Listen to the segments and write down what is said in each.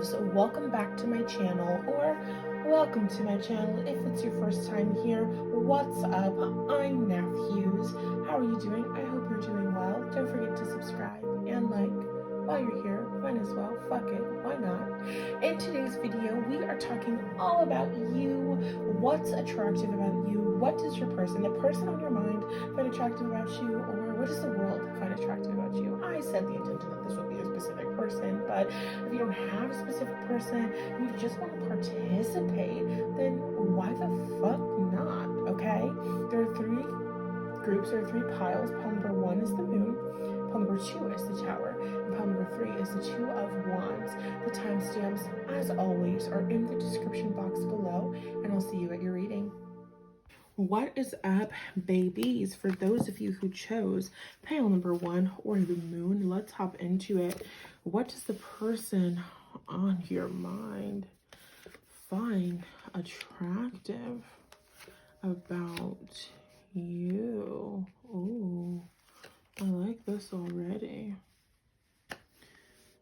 loves, welcome back to my channel, or welcome to my channel if it's your first time here. What's up? I'm Nath Hughes. How are you doing? I hope you're doing well. Don't forget to subscribe and like. While you're here, might as well, fuck it, why not? In today's video, we are talking all about you. What's attractive about you? What does your person, the person on your mind, find attractive about you? Or what does the world find attractive about you? I said the intention that this would be a specific person, but if you don't have a specific person, and you just want to participate, then why the fuck not, okay? There are three groups, there are three piles. Pile number one is the moon. Pile number two is the tower. And pile number three is the Two of Wands. The timestamps, as always, are in the description box below, and I'll see you at your reading. What is up, babies? For those of you who chose pile number one or the moon, let's hop into it. What does the person on your mind find attractive about you? Ooh, I like this already.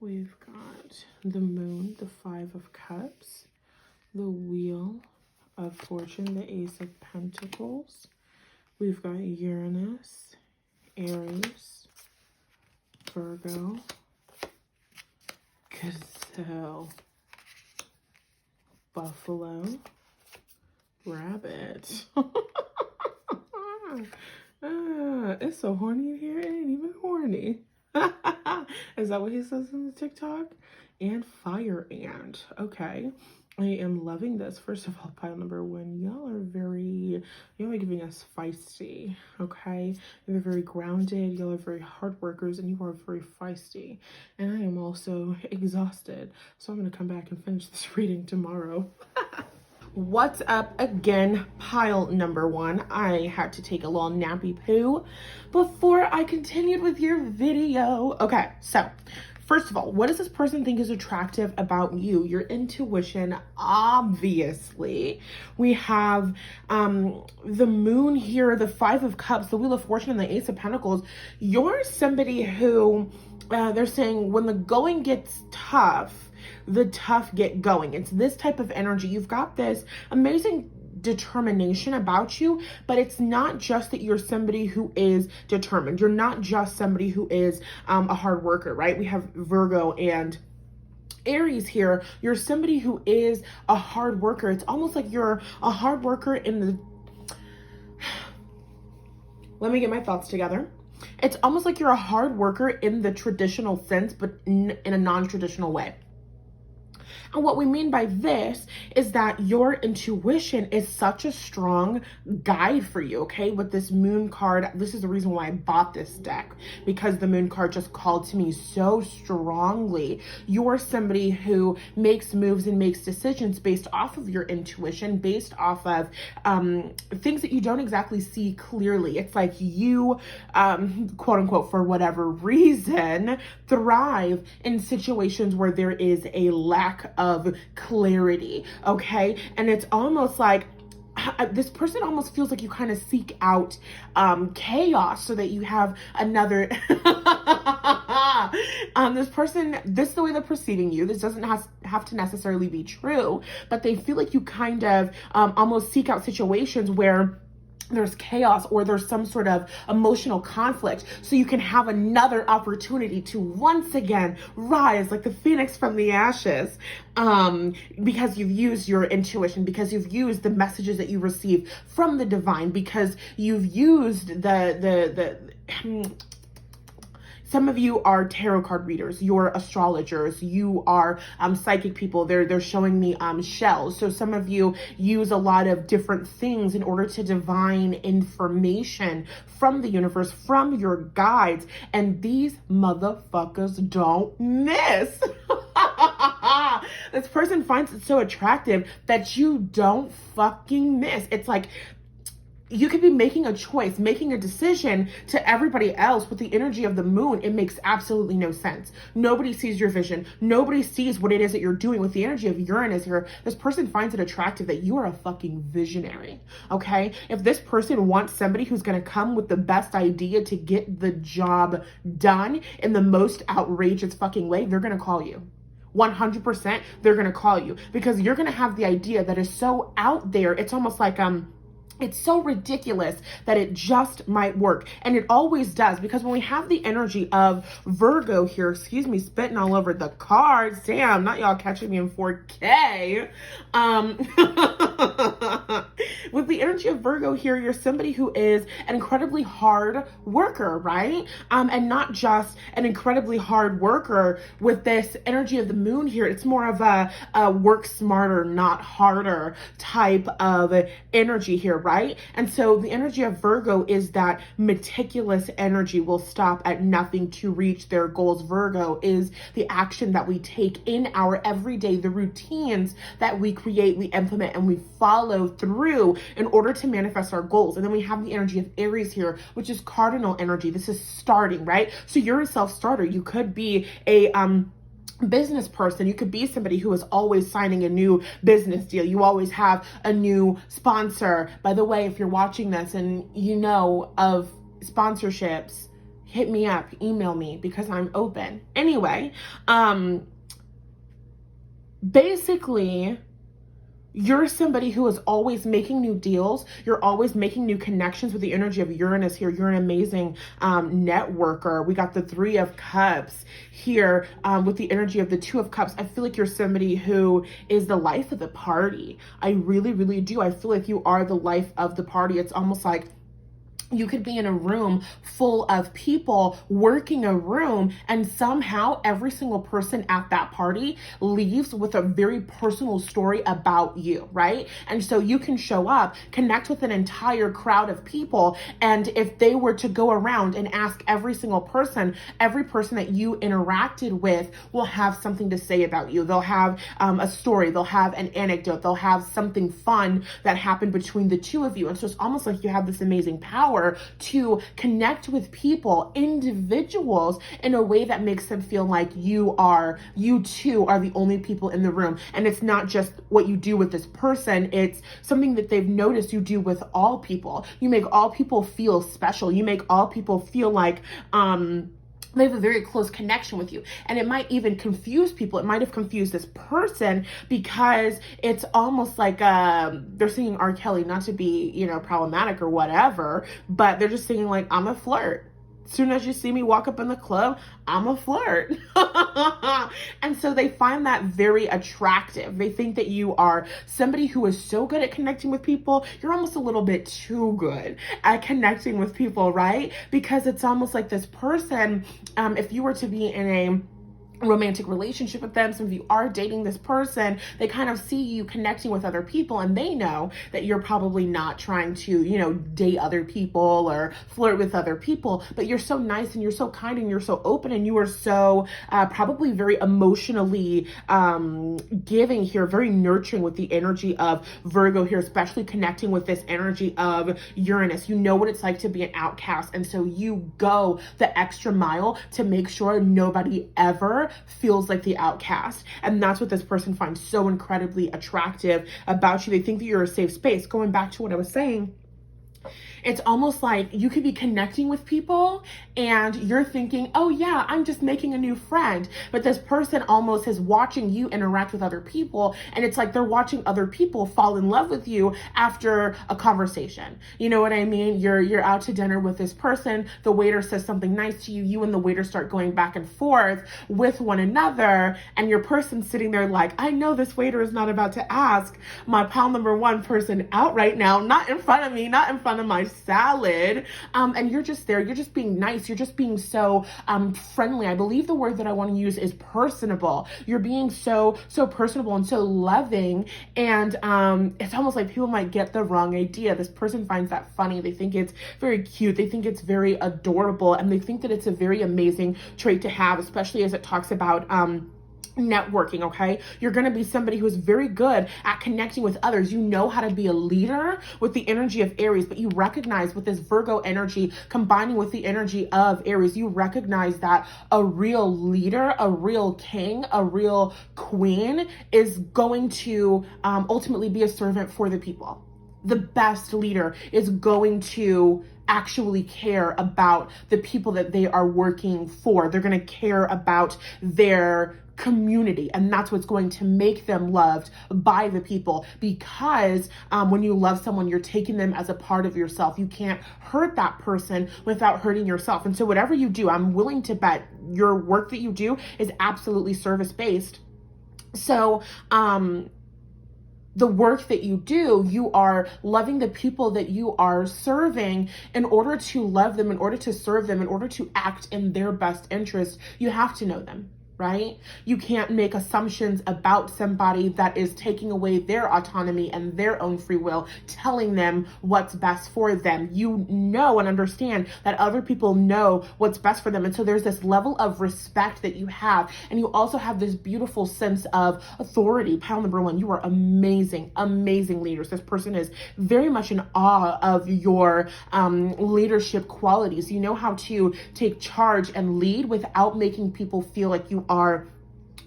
We've got the moon, the Five of Cups, the Wheel of Fortune, the Ace of Pentacles. We've got Uranus, Aries, Virgo, Gazelle, Buffalo, Rabbit. It's so horny in here, it ain't even horny. Is that what he says in the TikTok? And Fire Ant. Okay. I am loving this. First of all, pile number one, y'all are giving us feisty, okay? You're very grounded, y'all are very hard workers, and you are very feisty. And I am also exhausted, so I'm going to come back and finish this reading tomorrow. What's up again, pile number one? I had to take a little nappy poo before I continued with your video. Okay, so first of all, what does this person think is attractive about you? Your intuition, obviously. We have the moon here, the Five of Cups, the Wheel of Fortune, and the Ace of Pentacles. You're somebody who, they're saying, when the going gets tough, the tough get going. It's this type of energy. You've got this amazing determination about you, but it's not just that you're somebody who is determined. You're not just somebody who is a hard worker, right? We have Virgo and Aries here. You're somebody who is a hard worker. It's almost like you're a hard worker in the... Let me get my thoughts together. It's almost like you're a hard worker in the traditional sense, but in a non-traditional way. And what we mean by this is that your intuition is such a strong guide for you, okay? With this moon card, this is the reason why I bought this deck, because the moon card just called to me so strongly. You're somebody who makes moves and makes decisions based off of your intuition, based off of things that you don't exactly see clearly. It's like you, quote unquote, for whatever reason, thrive in situations where there is a lack of clarity, okay? And it's almost like this person almost feels like you kind of seek out chaos so that you have another this person, this is the way they're perceiving you. This doesn't have to necessarily be true, but they feel like you kind of almost seek out situations where there's chaos or there's some sort of emotional conflict, so you can have another opportunity to once again rise like the phoenix from the ashes, because you've used your intuition, because you've used the messages that you receive from the divine, because you've used some of you are tarot card readers, you're astrologers, you are psychic people. They're showing me shells. So some of you use a lot of different things in order to divine information from the universe, from your guides, and these motherfuckers don't miss. This person finds it so attractive that you don't fucking miss. It's like you could be making a choice, making a decision to everybody else with the energy of the moon. It makes absolutely no sense. Nobody sees your vision. Nobody sees what it is that you're doing. With the energy of Uranus here, this person finds it attractive that you are a fucking visionary, okay? If this person wants somebody who's gonna come with the best idea to get the job done in the most outrageous fucking way, they're gonna call you. 100% they're going to call you, because you're going to have the idea that is so out there. It's almost like, it's so ridiculous that it just might work. And it always does, because when we have the energy of Virgo here, excuse me, spitting all over the cards. Damn, not y'all catching me in 4K. With the energy of Virgo here, you're somebody who is an incredibly hard worker, right? And not just an incredibly hard worker with this energy of the moon here. It's more of a work smarter, not harder type of energy here, right? And so the energy of Virgo is that meticulous energy will stop at nothing to reach their goals. Virgo is the action that we take in our everyday, the routines that we create, we implement, and we follow through in order to manifest our goals. And then we have the energy of Aries here, which is cardinal energy. This is starting, right? So you're a self-starter. You could be a business person. You could be somebody who is always signing a new business deal. You always have a new sponsor. By the way, if you're watching this and you know of sponsorships, hit me up, email me, because I'm open. Anyway, basically, you're somebody who is always making new deals. You're always making new connections with the energy of Uranus here. You're an amazing networker. We got the 3 of Cups here with the energy of the 2 of Cups. I feel like you're somebody who is the life of the party. I really, really do. I feel like you are the life of the party. It's almost like you could be in a room full of people working a room, and somehow every single person at that party leaves with a very personal story about you, right? And so you can show up, connect with an entire crowd of people, and if they were to go around and ask every single person, every person that you interacted with will have something to say about you. They'll have a story, they'll have an anecdote, they'll have something fun that happened between the two of you. And so it's almost like you have this amazing power to connect with people, individuals, in a way that makes them feel like you too are the only people in the room. And it's not just what you do with this person, it's something that they've noticed you do with all people. You make all people feel special. You make all people feel like, they have a very close connection with you. And it might even confuse people. It might have confused this person, because it's almost like they're singing R. Kelly, not to be, problematic or whatever, but they're just singing like, I'm a flirt. As soon as you see me walk up in the club, I'm a flirt. And so they find that very attractive. They think that you are somebody who is so good at connecting with people. You're almost a little bit too good at connecting with people, right? Because it's almost like this person, if you were to be in a romantic relationship with them, some of you are dating this person, they kind of see you connecting with other people, and they know that you're probably not trying to, date other people or flirt with other people, but you're so nice and you're so kind and you're so open and you are so probably very emotionally giving here, very nurturing with the energy of Virgo here, especially connecting with this energy of Uranus. You know what it's like to be an outcast, and so you go the extra mile to make sure nobody ever feels like the outcast. And that's what this person finds so incredibly attractive about you. They think that you're a safe space. Going back to what I was saying, it's almost like you could be connecting with people and you're thinking, oh yeah, I'm just making a new friend. But this person almost is watching you interact with other people. And it's like they're watching other people fall in love with you after a conversation. You know what I mean? You're out to dinner with this person. The waiter says something nice to you. You and the waiter start going back and forth with one another. And your person's sitting there like, I know this waiter is not about to ask my pile number 1 person out right now. Not in front of me, not in front of my salad. And you're just there. You're just being nice. You're just being so friendly. I believe the word that I want to use is personable. You're being so personable and so loving. And it's almost like people might get the wrong idea. This person finds that funny. They think it's very cute. They think it's very adorable. And they think that it's a very amazing trait to have, especially as it talks about networking. Okay, you're going to be somebody who is very good at connecting with others. You know how to be a leader with the energy of Aries, but you recognize with this Virgo energy combining with the energy of Aries, you recognize that a real leader, a real king, a real queen is going to ultimately be a servant for the people. The best leader is going to actually care about the people that they are working for. They're going to care about their community, and that's what's going to make them loved by the people, because when you love someone, you're taking them as a part of yourself. You can't hurt that person without hurting yourself. And so whatever you do, I'm willing to bet your work that you do is absolutely service-based. So the work that you do, you are loving the people that you are serving. In order to love them, in order to serve them, in order to act in their best interest, you have to know them, right? You can't make assumptions about somebody that is taking away their autonomy and their own free will, telling them what's best for them. You know and understand that other people know what's best for them. And so there's this level of respect that you have. And you also have this beautiful sense of authority. Pile number one, you are amazing, amazing leaders. This person is very much in awe of your leadership qualities. You know how to take charge and lead without making people feel like you are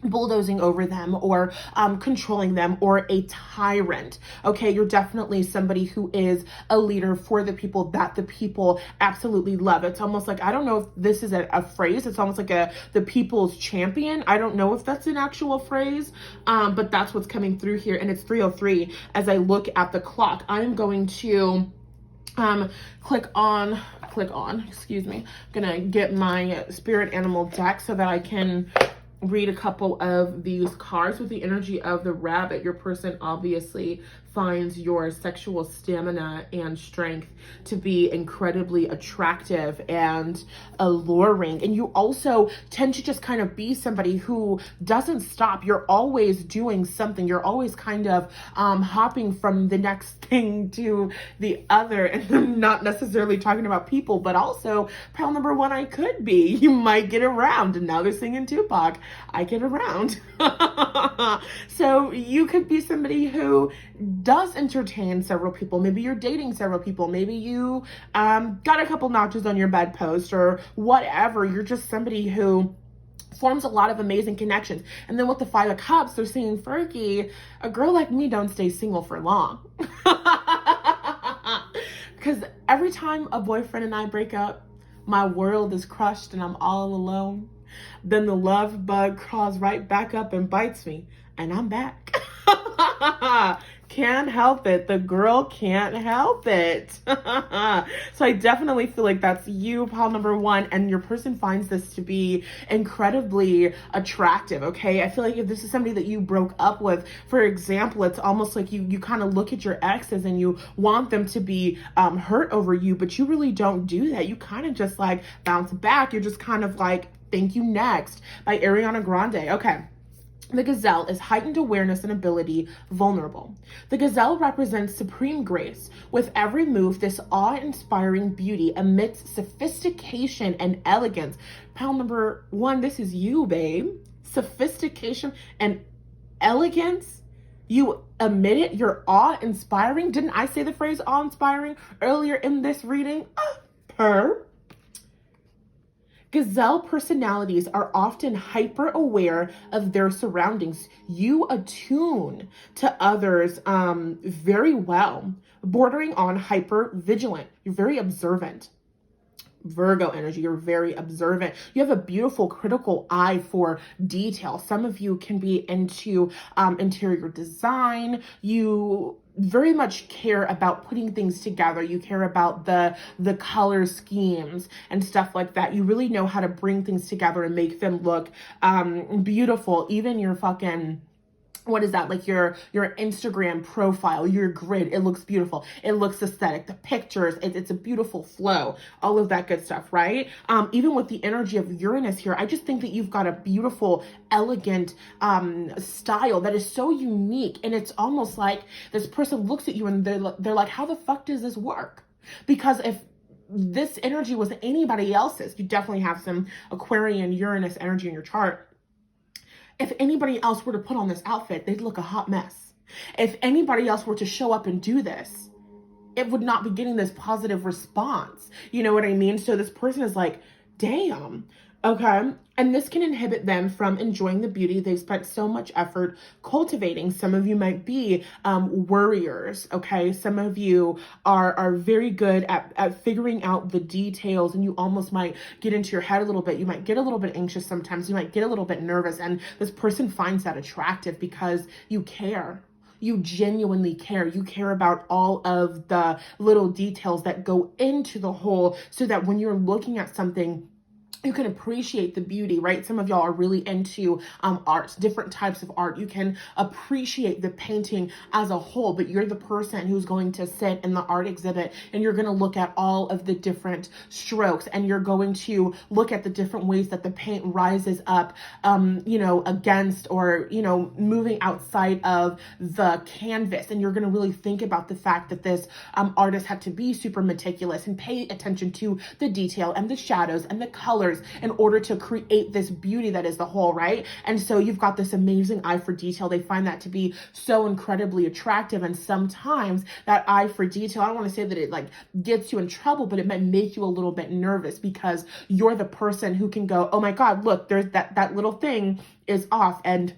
bulldozing over them or controlling them or a tyrant. Okay, you're definitely somebody who is a leader for the people that the people absolutely love. It's almost like, I don't know if this is a phrase, it's almost like the people's champion. I don't know if that's an actual phrase, but that's what's coming through here. And it's 3:03 as I look at the clock. I'm going to click on, excuse me. I'm gonna get my spirit animal deck so that I can read a couple of these cards. With the energy of the rabbit, your person obviously finds your sexual stamina and strength to be incredibly attractive and alluring. And you also tend to just kind of be somebody who doesn't stop. You're always doing something. You're always kind of hopping from the next thing to the other. And I'm not necessarily talking about people, but also pile number one, I could be. You might get around. And now they're singing Tupac. I get around. So you could be somebody who does entertain several people. Maybe you're dating several people. Maybe you got a couple notches on your bedpost or whatever. You're just somebody who forms a lot of amazing connections. And then with the Five of Cups, they're saying, Fergie, a girl like me don't stay single for long. Because every time a boyfriend and I break up, my world is crushed and I'm all alone. Then the love bug crawls right back up and bites me, and I'm back. Can't help it. The girl can't help it. So I definitely feel like that's you, pile number one, and your person finds this to be incredibly attractive, okay? I feel like if this is somebody that you broke up with, for example, it's almost like you kind of look at your exes and you want them to be hurt over you, but you really don't do that. You kind of just like bounce back. You're just kind of like, thank you, next, by Ariana Grande. Okay. The gazelle is heightened awareness and ability, vulnerable. The gazelle represents supreme grace. With every move, this awe-inspiring beauty emits sophistication and elegance. Pile number one, this is you, babe. Sophistication and elegance. You emit it. You're awe-inspiring. Didn't I say the phrase awe-inspiring earlier in this reading? Gazelle personalities are often hyper-aware of their surroundings. You attune to others very well, bordering on hyper-vigilant. You're very observant. Virgo energy, you're very observant. You have a beautiful critical eye for detail. Some of you can be into interior design. You very much care about putting things together. You care about the color schemes and stuff like that. You really know how to bring things together and make them look beautiful. Even your fucking, what is that? Like your Instagram profile, your grid, it looks beautiful. It looks aesthetic. The pictures, it's a beautiful flow, all of that good stuff, right? Even with the energy of Uranus here, I just think that you've got a beautiful, elegant style that is so unique. And it's almost like this person looks at you and they're like, how the fuck does this work? Because if this energy was anybody else's, you definitely have some Aquarian Uranus energy in your chart. If anybody else were to put on this outfit, they'd look a hot mess. If anybody else were to show up and do this, it would not be getting this positive response. You know what I mean? So this person is like, damn, Okay. And this can inhibit them from enjoying the beauty they've spent so much effort cultivating. Some of you might be worriers. Okay. Some of you are very good at figuring out the details, and you almost might get into your head a little bit. You might get a little bit anxious sometimes. You might get a little bit nervous. And this person finds that attractive because you care. You genuinely care. You care about all of the little details that go into the whole, so that when you're looking at something, you can appreciate the beauty, right? Some of y'all are really into art, different types of art. You can appreciate the painting as a whole, but you're the person who's going to sit in the art exhibit, and you're going to look at all of the different strokes, and you're going to look at the different ways that the paint rises up, against, or, moving outside of the canvas. And you're going to really think about the fact that this artist had to be super meticulous and pay attention to the detail and the shadows and the colors in order to create this beauty that is the whole, right? And so you've got this amazing eye for detail. They find that to be so incredibly attractive. And sometimes that eye for detail, I don't want to say that it like gets you in trouble, but it might make you a little bit nervous, because you're the person who can go, oh my God, look, there's that little thing is off, and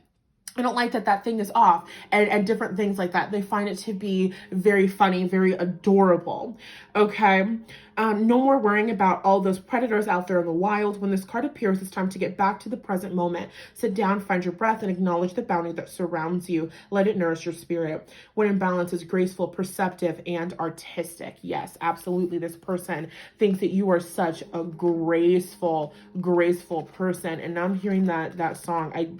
I don't like that thing is off, and different things like that. They find it to be very funny, very adorable. Okay. No more worrying about all those predators out there in the wild. When this card appears, it's time to get back to the present moment. Sit down, find your breath, and acknowledge the bounty that surrounds you. Let it nourish your spirit. When in balance is graceful, perceptive, and artistic. Yes, absolutely. This person thinks that you are such a graceful person. And now I'm hearing that song.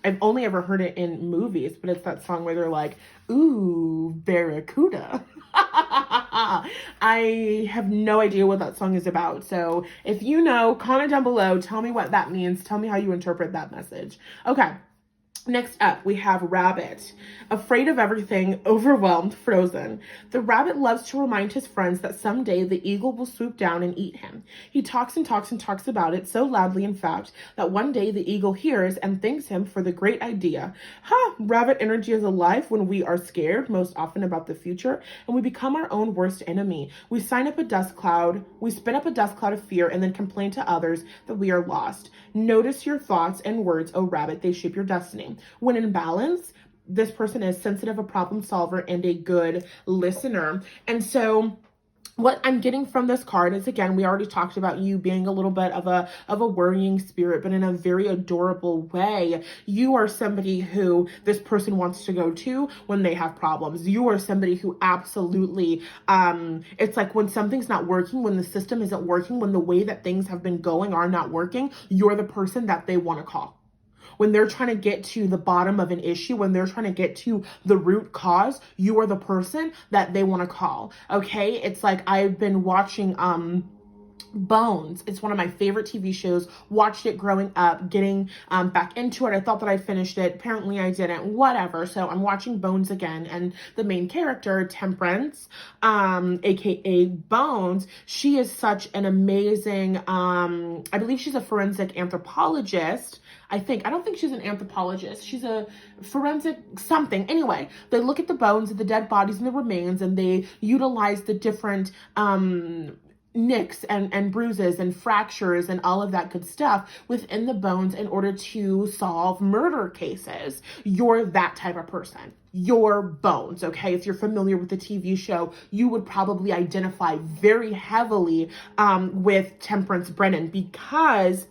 I've only ever heard it in movies, but it's that song where they're like, ooh, barracuda. I have no idea what that song is about. So if you know, comment down below. Tell me what that means. Tell me how you interpret that message. Okay. Next up, we have Rabbit. Afraid of everything, overwhelmed, frozen. The rabbit loves to remind his friends that someday the eagle will swoop down and eat him. He talks and talks and talks about it so loudly, in fact, that one day the eagle hears and thanks him for the great idea. Rabbit energy is alive when we are scared, most often about the future, and we become our own worst enemy. We spin up a dust cloud of fear, and then complain to others that we are lost. Notice your thoughts and words, oh rabbit, they shape your destiny. When in balance, this person is sensitive, a problem solver, and a good listener. And so what I'm getting from this card is, again, we already talked about you being a little bit of a worrying spirit, but in a very adorable way. You are somebody who this person wants to go to when they have problems. You are somebody who absolutely, it's like when something's not working, when the system isn't working, when the way that things have been going are not working, you're the person that they want to call. When they're trying to get to the bottom of an issue, when they're trying to get to the root cause, you are the person that they want to call. Okay. It's like I've been watching, Bones. It's one of my favorite TV shows. Watched it growing up, getting back into it. I thought that I finished it. Apparently I didn't. Whatever. So I'm watching Bones again, and the main character, Temperance, aka Bones, she is such an amazing, I believe she's a forensic anthropologist. I don't think she's an anthropologist. She's a forensic something. Anyway, they look at the bones of the dead bodies and the remains, and they utilize the different, nicks and bruises and fractures and all of that good stuff within the bones in order to solve murder cases. You're that type of person. Your Bones, okay? If you're familiar with the TV show, you would probably identify very heavily with Temperance Brennan, because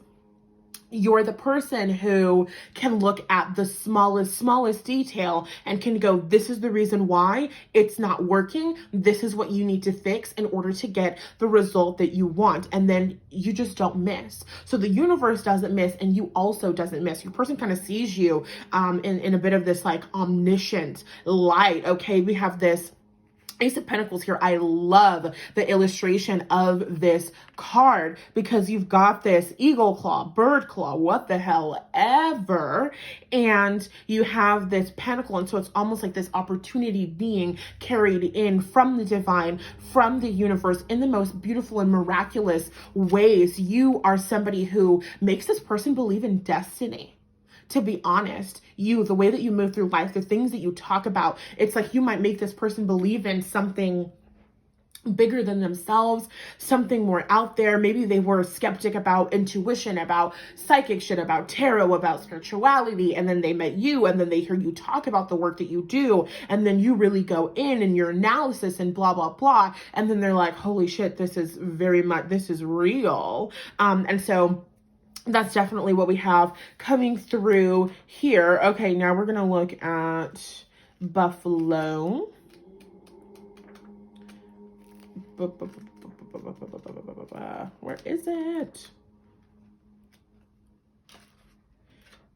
you're the person who can look at the smallest detail and can go, this is the reason why it's not working. This is what you need to fix in order to get the result that you want. And then you just don't miss. So the universe doesn't miss, and you also doesn't miss. Your person kind of sees you in a bit of this like omniscient light. Okay, we have this Ace of Pentacles here. I love the illustration of this card because you've got this eagle claw, bird claw, what the hell ever. And you have this pentacle. And so it's almost like this opportunity being carried in from the divine, from the universe in the most beautiful and miraculous ways. You are somebody who makes this person believe in destiny. To be honest, the way that you move through life, the things that you talk about, it's like you might make this person believe in something bigger than themselves, something more out there. Maybe they were a skeptic about intuition, about psychic shit, about tarot, about spirituality, and then they met you, and then they hear you talk about the work that you do, and then you really go in your analysis and blah blah blah, and then they're like, holy shit, this is real. And so that's definitely what we have coming through here. Okay, now we're gonna look at Buffalo. Where is it?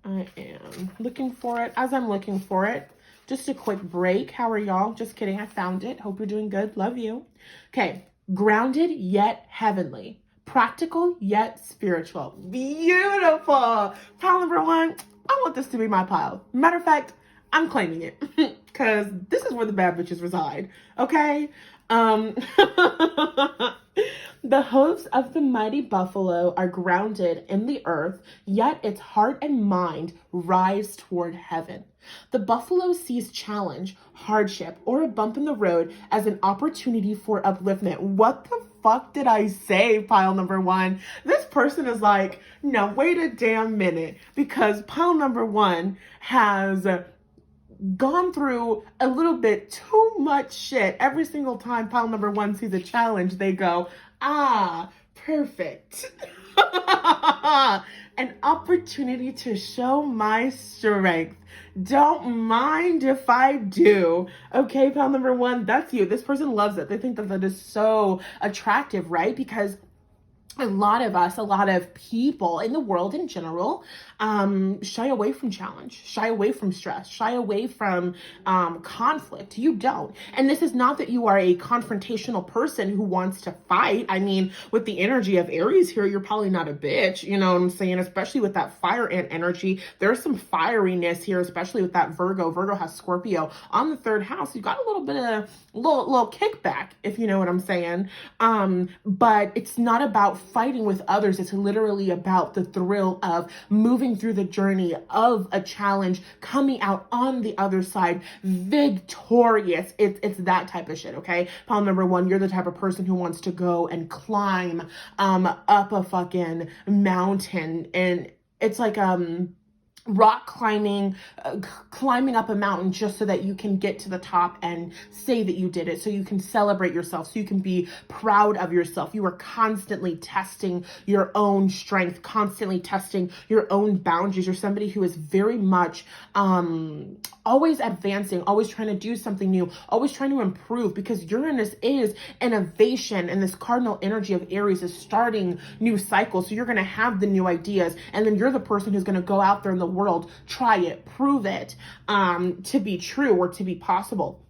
I am looking for it. As I'm looking for it, just a quick break. How are y'all? Just kidding. I found it. Hope you're doing good. Love you. Okay. Grounded yet heavenly. Practical yet spiritual. Beautiful. Pile number one. I want this to be my pile. Matter of fact, I'm claiming it because this is where the bad bitches reside. Okay. The hooves of the mighty buffalo are grounded in the earth, yet its heart and mind rise toward heaven. The buffalo sees challenge, hardship, or a bump in the road as an opportunity for upliftment. What the fuck did I say, pile number one? This person is like, no, wait a damn minute, because pile number one has gone through a little bit too much shit. Every single time pile number one sees a challenge, they go, ah, perfect. An opportunity to show my strength. Don't mind if I do. Okay, pile number one, that's you. This person loves it. They think that that is so attractive, right? Because a lot of us, a lot of people in the world in general, shy away from challenge, shy away from stress, shy away from conflict. You don't. And this is not that you are a confrontational person who wants to fight. I mean, with the energy of Aries here, you're probably not a bitch, you know what I'm saying? Especially with that fire ant energy. There's some fieriness here, especially with that Virgo. Virgo has Scorpio on the third house. You got a little bit of little kickback, if you know what I'm saying. But it's not about fighting with others. It's literally about the thrill of moving through the journey of a challenge, coming out on the other side victorious. It's that type of shit, okay? Pile number one, you're the type of person who wants to go and climb up a fucking mountain, and it's like rock climbing, climbing up a mountain just so that you can get to the top and say that you did it, so you can celebrate yourself, so you can be proud of yourself. You are constantly testing your own strength, constantly testing your own boundaries. You're somebody who is very much always advancing, always trying to do something new, always trying to improve, because Uranus is innovation, and this cardinal energy of Aries is starting new cycles. So you're going to have the new ideas, and then you're the person who's going to go out there in the world, try it, prove it to be true or to be possible.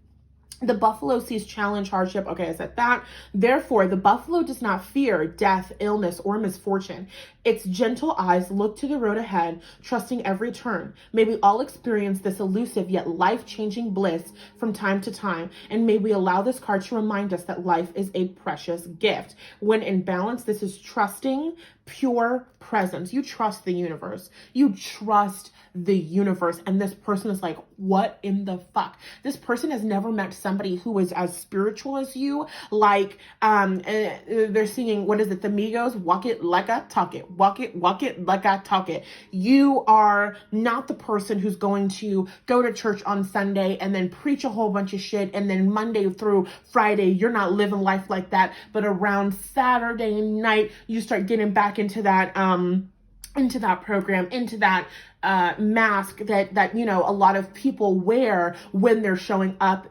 The buffalo sees challenge, hardship. Okay, I said that. Therefore, the buffalo does not fear death, illness, or misfortune. Its gentle eyes look to the road ahead, trusting every turn. May we all experience this elusive yet life-changing bliss from time to time, and may we allow this card to remind us that life is a precious gift. When in balance, this is trusting pure presence. You trust the universe. You trust the universe. And this person is like, what in the fuck? This person has never met somebody who is as spiritual as you. Like, they're singing, what is it? The Migos, walk it like I talk it. Walk it like I talk it. You are not the person who's going to go to church on Sunday and then preach a whole bunch of shit, and then Monday through Friday, you're not living life like that. But around Saturday night, you start getting back into that program, into that mask that you know a lot of people wear when they're showing up,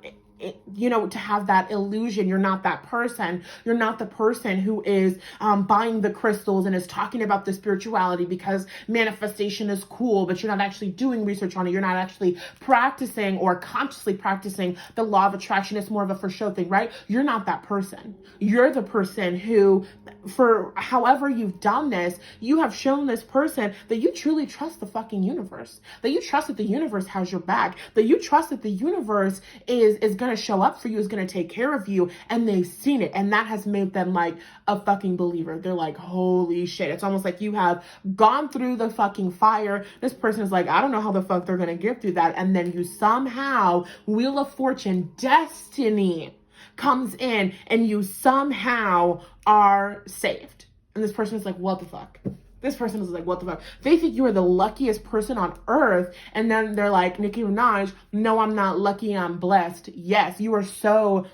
you know, to have that illusion. You're not that person. You're not the person who is buying the crystals and is talking about the spirituality because manifestation is cool, but you're not actually doing research on it. You're not actually practicing or consciously practicing the law of attraction. It's more of a for show thing, right? You're not that person. You're the person who, for however you've done this, you have shown this person that you truly trust the fucking universe, that you trust that the universe has your back, that you trust that the universe is going to show up for you, is going to take care of you, and they've seen it, and that has made them like a fucking believer. They're like, holy shit. It's almost like you have gone through the fucking fire. This person is like, I don't know how the fuck they're going to get through that, and then you somehow, Wheel of Fortune, destiny comes in and you somehow are saved. And this person is like, what the fuck? This person is like, what the fuck? They think you are the luckiest person on earth. And then they're like, Nicki Minaj, no, I'm not lucky, I'm blessed. Yes, you are so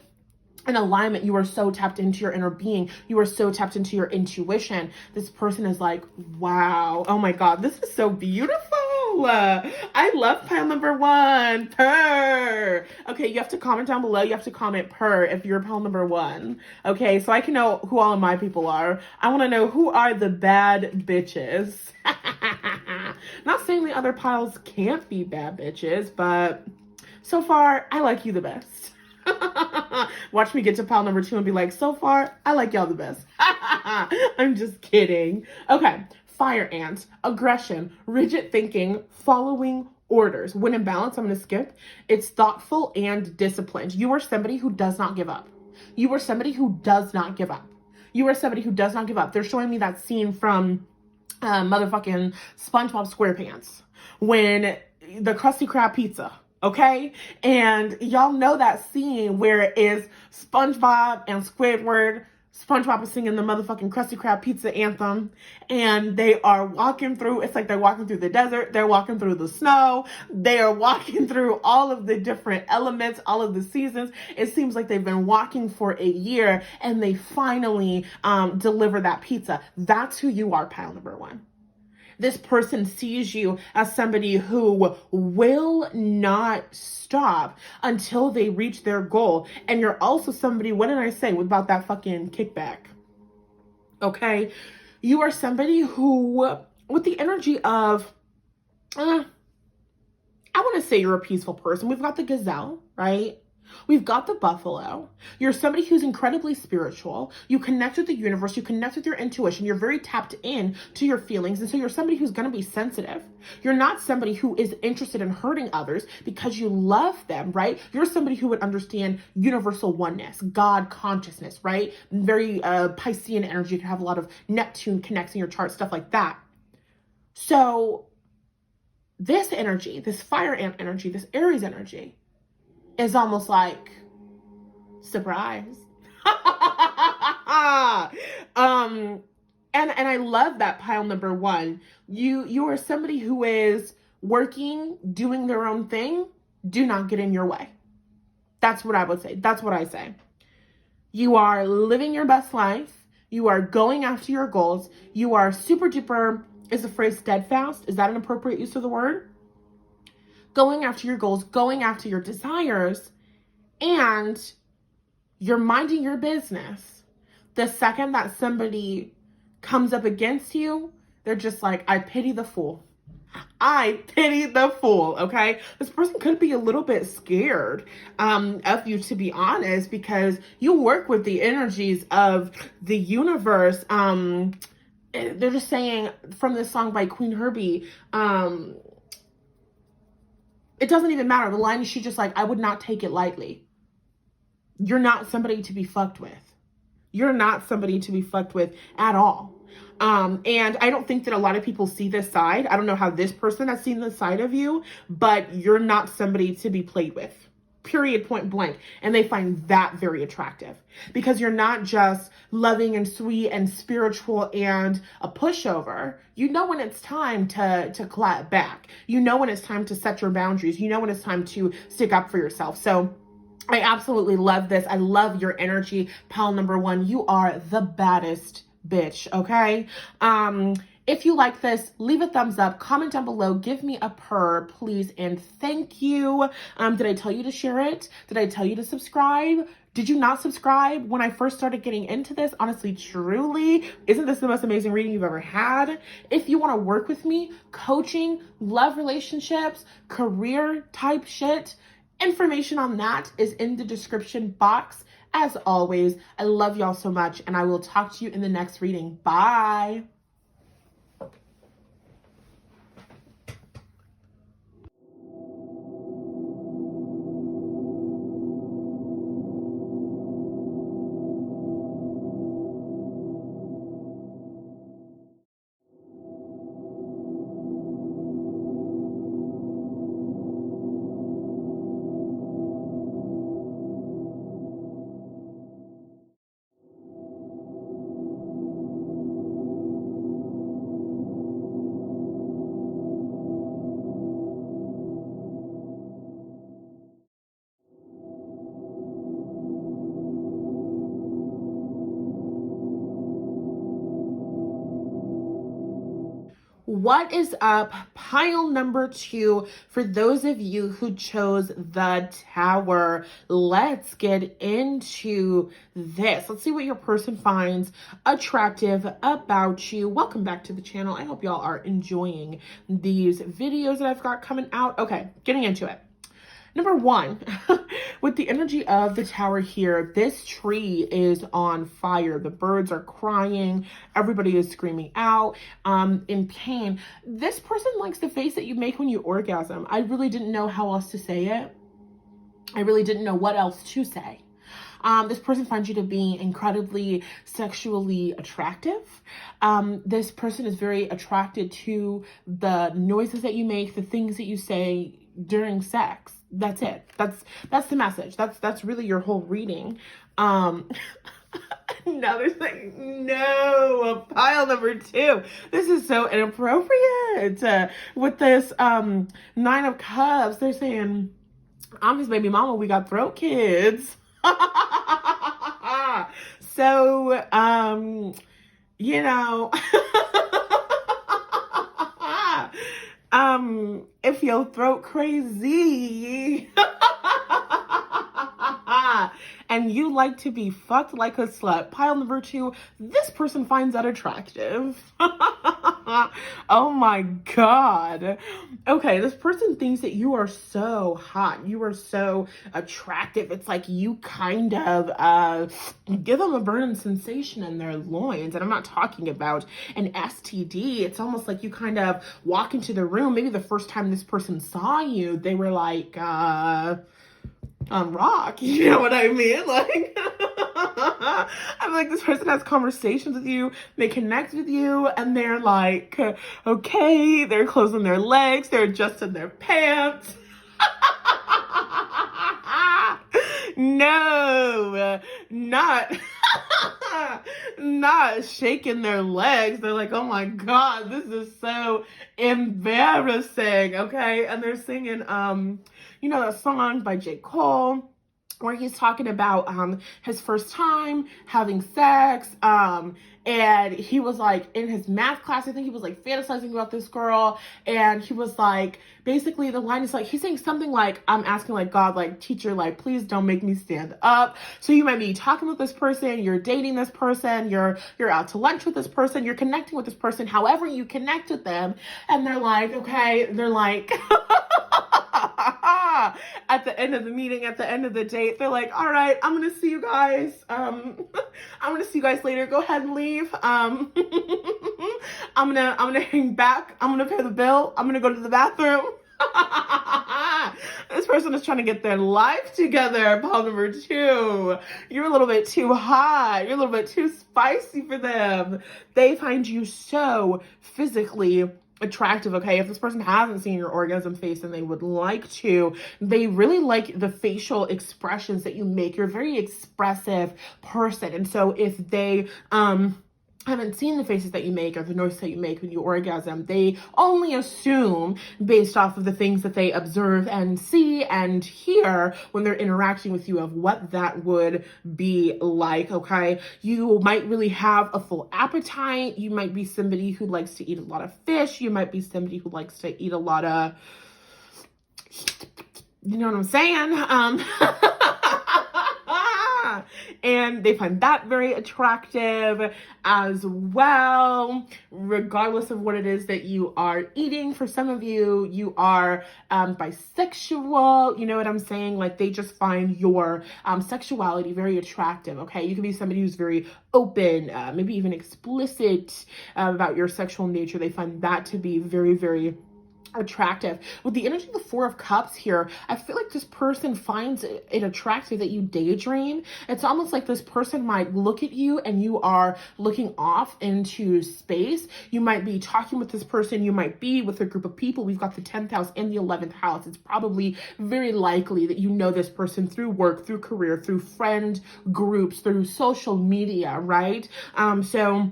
in alignment. You are so tapped into your inner being. You are so tapped into your intuition. This person is like, wow, oh my God, this is so beautiful. I love pile number 1, purr. Okay, you have to comment down below. You have to comment purr if you're pile number 1. Okay, so I can know who all of my people are. I want to know who are the bad bitches. Not saying the other piles can't be bad bitches, but so far, I like you the best. Watch me get to pile number 2 and be like, so far, I like y'all the best. I'm just kidding. Okay, fire ants, aggression, rigid thinking, following orders. When in balance, I'm going to skip. It's thoughtful and disciplined. You are somebody who does not give up. You are somebody who does not give up. You are somebody who does not give up. They're showing me that scene from motherfucking SpongeBob SquarePants when the Krusty Krab pizza. Okay? And y'all know that scene where it is SpongeBob and Squidward. SpongeBob is singing the motherfucking Krusty Krab pizza anthem. And they are walking through, it's like they're walking through the desert. They're walking through the snow. They are walking through all of the different elements, all of the seasons. It seems like they've been walking for a year and they finally deliver that pizza. That's who you are, pile number 1. This person sees you as somebody who will not stop until they reach their goal. And you're also somebody, what did I say about that fucking kickback? Okay. You are somebody who, with the energy of, I want to say you're a peaceful person. We've got the gazelle, right? We've got the buffalo. You're somebody who's incredibly spiritual. You connect with the universe. You connect with your intuition. You're very tapped in to your feelings. And so you're somebody who's going to be sensitive. You're not somebody who is interested in hurting others because you love them, right? You're somebody who would understand universal oneness, God consciousness, right? Very Piscean energy. You can have a lot of Neptune connects in your chart, stuff like that. So this energy, this fire ant energy, this Aries energy, is almost like surprise. And I love that pile number 1. You are somebody who is working, doing their own thing. Do not get in your way. That's what I would say. That's what I say. You are living your best life. You are going after your goals. You are super duper, is the phrase steadfast? Is that an appropriate use of the word? Going after your goals, going after your desires. And you're minding your business. The second that somebody comes up against you, they're just like, I pity the fool. I pity the fool, okay? This person could be a little bit scared of you, to be honest, because you work with the energies of the universe. They're just saying from this song by Queen Herbie, it doesn't even matter. The line is, she's just like, I would not take it lightly. You're not somebody to be fucked with. You're not somebody to be fucked with at all. And I don't think that a lot of people see this side. I don't know how this person has seen this side of you, but you're not somebody to be played with. Period, point blank. And they find that very attractive because you're not just loving and sweet and spiritual and a pushover. You know when it's time to clap back. You know when it's time to set your boundaries. You know when it's time to stick up for yourself. So I absolutely love this. I love your energy. Pile number 1, you are the baddest bitch, okay? If you like this, leave a thumbs up, comment down below, give me a purr, please, and thank you. Did I tell you to share it? Did I tell you to subscribe? Did you not subscribe when I first started getting into this? Honestly, truly, isn't this the most amazing reading you've ever had? If you want to work with me, coaching, love relationships, career type shit, information on that is in the description box. As always, I love y'all so much, and I will talk to you in the next reading. Bye. What is up? Pile number 2 for those of you who chose the Tower. Let's get into this. Let's see what your person finds attractive about you. Welcome back to the channel. I hope y'all are enjoying these videos that I've got coming out. Okay, getting into it. Number 1, with the energy of the Tower here, this tree is on fire. The birds are crying. Everybody is screaming out in pain. This person likes the face that you make when you orgasm. I really didn't know how else to say it. I really didn't know what else to say. This person finds you to be incredibly sexually attractive. This person is very attracted to the noises that you make, the things that you say during sex. That's it. That's the message. That's really your whole reading. Now they're saying, no, pile number 2. This is so inappropriate. With this 9 of Cups, they're saying, I'm his baby mama. We got throat kids. So, you know, if your throat crazy and you like to be fucked like a slut, pile number 2, this person finds that attractive. Oh my God. Okay, this person thinks that you are so hot. You are so attractive. It's like you kind of give them a burning sensation in their loins. And I'm not talking about an STD. It's almost like you kind of walk into the room. Maybe the first time this person saw you, they were like, on rock, you know what I mean? Like, I'm like, this person has conversations with you, they connect with you, and they're like, okay, they're closing their legs, they're adjusting their pants. No, not shaking their legs. They're like, oh my God, this is so embarrassing. Okay. And they're singing, you know, that song by J. Cole where he's talking about his first time having sex, and he was like in his math class, I think he was like fantasizing about this girl, and he was like, basically the line is like, he's saying something like, I'm asking like God, like, teacher, like, please don't make me stand up. So you might be talking with this person, you're dating this person, you're out to lunch with this person, you're connecting with this person, however you connect with them, and they're like, okay, they're like at the end of the meeting, at the end of the date, they're like, all right, I'm gonna see you guys. I'm gonna see you guys later. Go ahead and leave. I'm gonna hang back. I'm gonna pay the bill. I'm gonna go to the bathroom. This person is trying to get their life together. Pile number 2. You're a little bit too hot. You're a little bit too spicy for them. They find you so physically attractive. Okay, if this person hasn't seen your orgasm face and they would like to, they really like the facial expressions that you make. You're a very expressive person, and so if they haven't seen the faces that you make or the noises that you make when you orgasm, they only assume based off of the things that they observe and see and hear when they're interacting with you of what that would be like. Okay, you might really have a full appetite. You might be somebody who likes to eat a lot of fish. You might be somebody who likes to eat a lot of, you know what I'm saying? And they find that very attractive as well, regardless of what it is that you are eating. For some of you, you are bisexual, you know what I'm saying? Like, they just find your sexuality very attractive, okay? You can be somebody who's very open, maybe even explicit about your sexual nature. They find that to be very, very attractive. With the energy of the 4 of Cups here, I feel like this person finds it attractive that you daydream. It's almost like this person might look at you and you are looking off into space. You might be talking with this person. You might be with a group of people. We've got the 10th house and the 11th house. It's probably very likely that you know this person through work, through career, through friend groups, through social media, right? So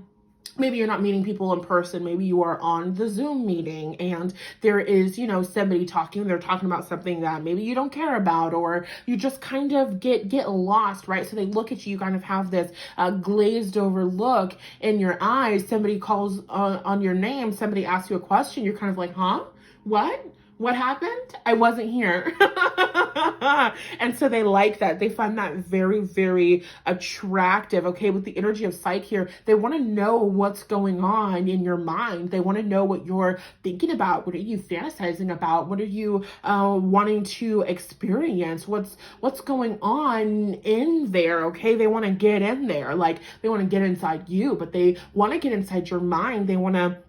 maybe you're not meeting people in person. Maybe you are on the Zoom meeting and there is, somebody talking. They're talking about something that maybe you don't care about, or you just kind of get lost, right? So they look at you, you kind of have this glazed over look in your eyes. Somebody calls on your name. Somebody asks you a question. You're kind of like, huh? What happened? I wasn't here. And so they like that. They find that very, very attractive. Okay, with the energy of psych here, they want to know what's going on in your mind. They want to know what you're thinking about. What are you fantasizing about? What are you wanting to experience? What's going on in there? Okay, they want to get in there. Like, they want to get inside you, but they want to get inside your mind. They want to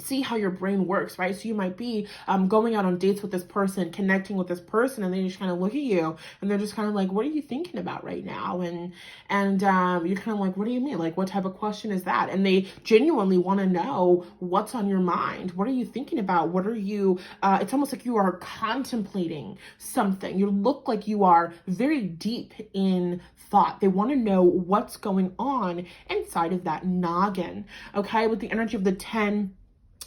see how your brain works, right? So you might be going out on dates with this person, connecting with this person, and they just kind of look at you and they're just kind of like, what are you thinking about right now? And you're kind of like, what do you mean? Like, what type of question is that? And they genuinely want to know what's on your mind. What are you thinking about? What are you, it's almost like you are contemplating something. You look like you are very deep in thought. They want to know what's going on inside of that noggin, okay? With the energy of the 10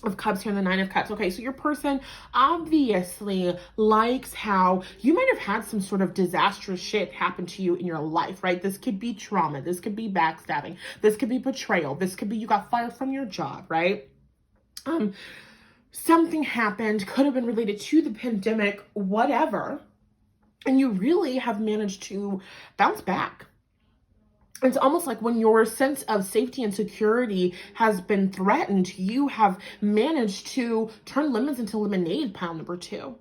of Cups here and the 9 of Cups. Okay, so your person obviously likes how you might have had some sort of disastrous shit happen to you in your life, right? This could be trauma. This could be backstabbing. This could be betrayal. This could be you got fired from your job, right? Something happened, could have been related to the pandemic, whatever. And you really have managed to bounce back. It's almost like when your sense of safety and security has been threatened, you have managed to turn lemons into lemonade, pile number 2.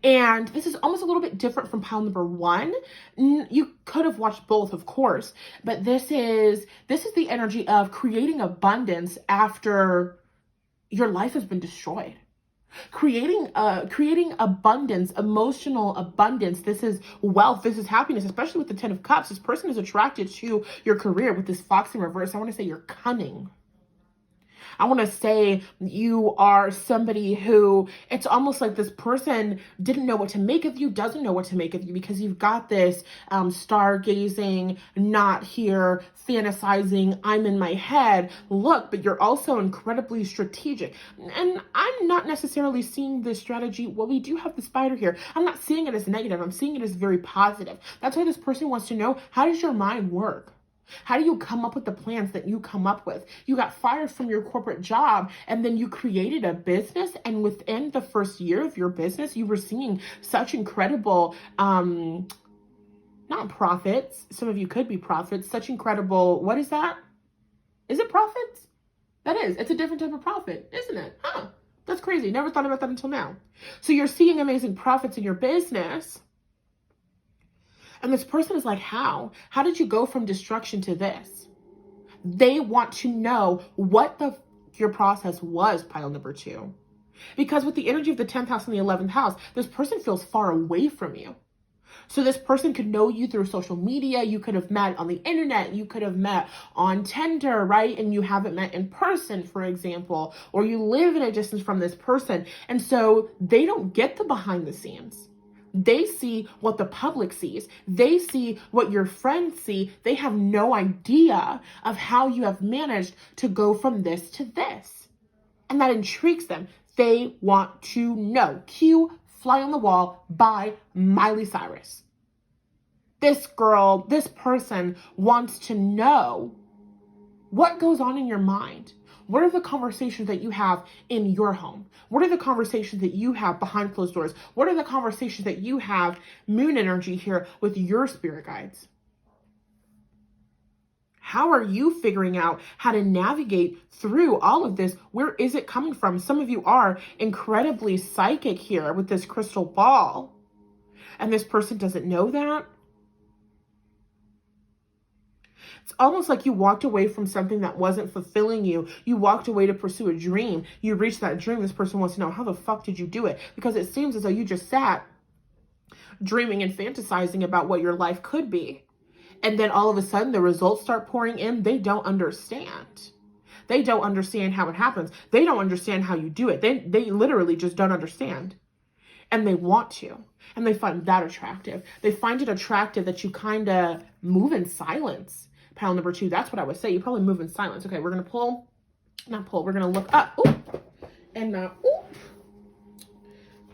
And this is almost a little bit different from pile number 1. You could have watched both, of course, but this is the energy of creating abundance after your life has been destroyed. Creating abundance, emotional abundance. This is wealth. This is happiness, especially with the 10 of Cups. This person is attracted to your career with this Fox in reverse. I want to say you're cunning. I want to say you are somebody who, it's almost like this person didn't know what to make of you, doesn't know what to make of you, because you've got this stargazing, not here, fantasizing, I'm in my head look, but you're also incredibly strategic. And I'm not necessarily seeing this strategy. Well, we do have the spider here. I'm not seeing it as negative. I'm seeing it as very positive. That's why this person wants to know, how does your mind work? How do you come up with the plans that you come up with? You got fired from your corporate job and then you created a business. And within the first year of your business, you were seeing such incredible, not profits. Some of you could be profits. Such incredible, what is that? Is it profits? That is. It's a different type of profit, isn't it? Huh. That's crazy. Never thought about that until now. So you're seeing amazing profits in your business. And this person is like, how? How did you go from destruction to this? They want to know what your process was, pile number 2. Because with the energy of the 10th house and the 11th house, this person feels far away from you. So this person could know you through social media. You could have met on the internet. You could have met on Tinder, right? And you haven't met in person, for example, or you live in a distance from this person. And so they don't get the behind the scenes. They see what the public sees. They see what your friends see. They have no idea of how you have managed to go from this to this. And that intrigues them. They want to know. Cue Fly on the Wall by Miley Cyrus. This girl, this person wants to know what goes on in your mind. What are the conversations that you have in your home? What are the conversations that you have behind closed doors? What are the conversations that you have, moon energy here, with your spirit guides? How are you figuring out how to navigate through all of this? Where is it coming from? Some of you are incredibly psychic here with this crystal ball. And this person doesn't know that. It's almost like you walked away from something that wasn't fulfilling you. You walked away to pursue a dream. You reached that dream. This person wants to know, how the fuck did you do it? Because it seems as though you just sat dreaming and fantasizing about what your life could be. And then all of a sudden the results start pouring in. They don't understand. They don't understand how it happens. They don't understand how you do it. They literally just don't understand. And they want to. And they find that attractive. They find it attractive that you kind of move in silence. Pile number 2, that's what I would say. You probably move in silence. Okay, we're going to pull Now pull, we're gonna look up, ooh, and now, ooh,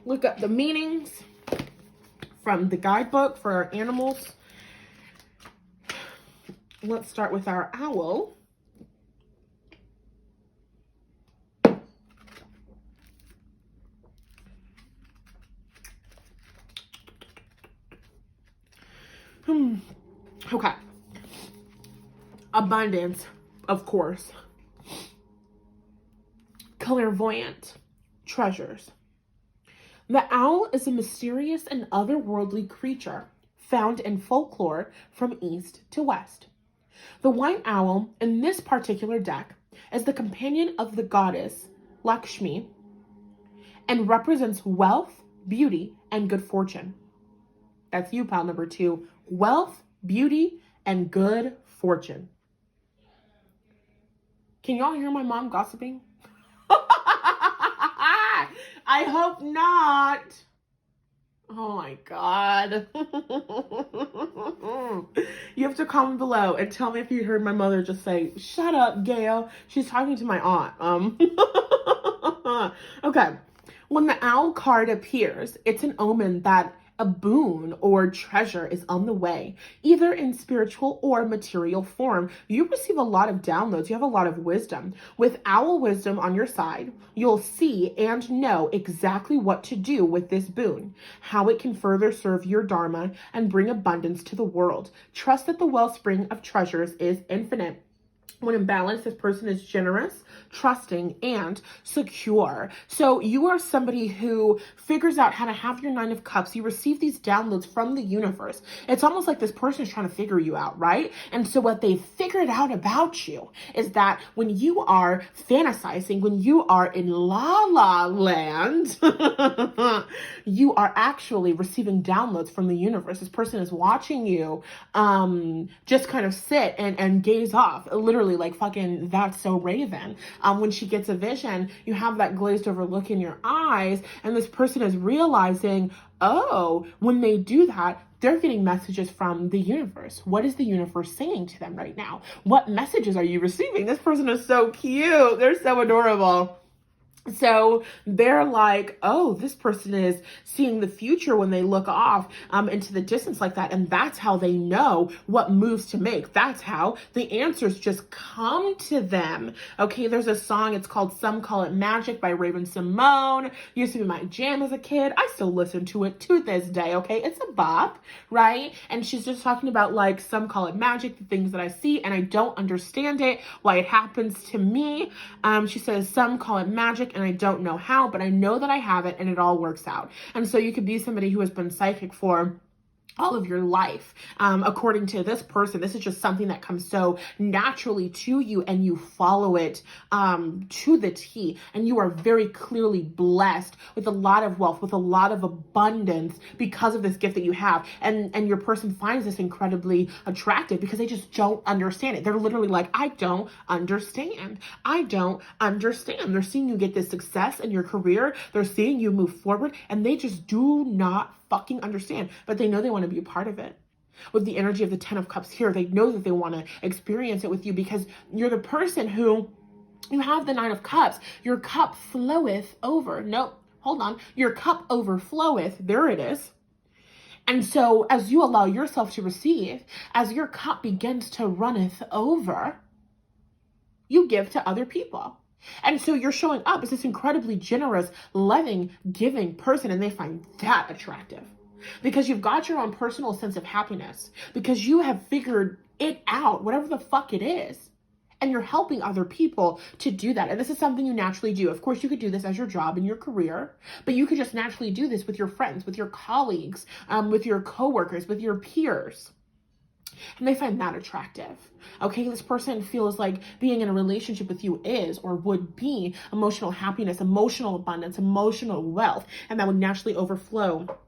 look up the meanings from the guidebook for our animals. Let's start with our owl. Okay. Abundance, of course. Clairvoyant, treasures. The owl is a mysterious and otherworldly creature found in folklore from east to west. The white owl in this particular deck is the companion of the goddess Lakshmi and represents wealth, beauty, and good fortune. That's you, pal number 2. Wealth, beauty, and good fortune. Can y'all hear my mom gossiping? I hope not. Oh my God. You have to comment below and tell me if you heard my mother just say, "Shut up, Gail." She's talking to my aunt. Okay. When the owl card appears, it's an omen that a boon or treasure is on the way, either in spiritual or material form. You receive a lot of downloads. You have a lot of wisdom. With owl wisdom on your side, you'll see and know exactly what to do with this boon, how it can further serve your dharma and bring abundance to the world. Trust that the wellspring of treasures is infinite. When in balance, this person is generous, trusting, and secure. So you are somebody who figures out how to have your 9 of Cups. You receive these downloads from the universe. It's almost like this person is trying to figure you out, right? And so what they figured out about you is that when you are fantasizing, when you are in la la land, you are actually receiving downloads from the universe. This person is watching you just kind of sit and gaze off, literally like fucking That's So Raven. When she gets a vision, you have that glazed over look in your eyes, and this person is realizing, oh, when they do that, they're getting messages from the universe. What is the universe saying to them right now? What messages are you receiving? This person is so cute. They're so adorable. So they're like, oh, this person is seeing the future when they look off into the distance like that. And that's how they know what moves to make. That's how the answers just come to them. Okay, there's a song. It's called Some Call It Magic by Raven Simone. Used to be my jam as a kid. I still listen to it to this day. Okay, it's a bop, right? And she's just talking about like, some call it magic, the things that I see, and I don't understand it, why it happens to me. She says, some call it magic, and I don't know how, but I know that I have it and it all works out. And so you could be somebody who has been psychic for all of your life. According to this person, this is just something that comes so naturally to you and you follow it to the T, and you are very clearly blessed with a lot of wealth, with a lot of abundance because of this gift that you have. And your person finds this incredibly attractive because they just don't understand it. They're literally like, I don't understand. I don't understand. They're seeing you get this success in your career. They're seeing you move forward, and they just do not fucking understand, but they know they want to be a part of it. With the energy of the 10 of Cups here, they know that they want to experience it with you because you're the person who, you have the 9 of Cups. Your cup floweth over. Nope, hold on. Your cup overfloweth. There it is. And so as you allow yourself to receive, as your cup begins to runneth over, you give to other people. And so you're showing up as this incredibly generous, loving, giving person, and they find that attractive because you've got your own personal sense of happiness, because you have figured it out, whatever the fuck it is, and you're helping other people to do that. And this is something you naturally do. Of course, you could do this as your job and your career, but you could just naturally do this with your friends, with your colleagues, with your coworkers, with your peers. And they find that attractive. Okay, this person feels like being in a relationship with you is or would be emotional happiness, emotional abundance, emotional wealth, and that would naturally overflow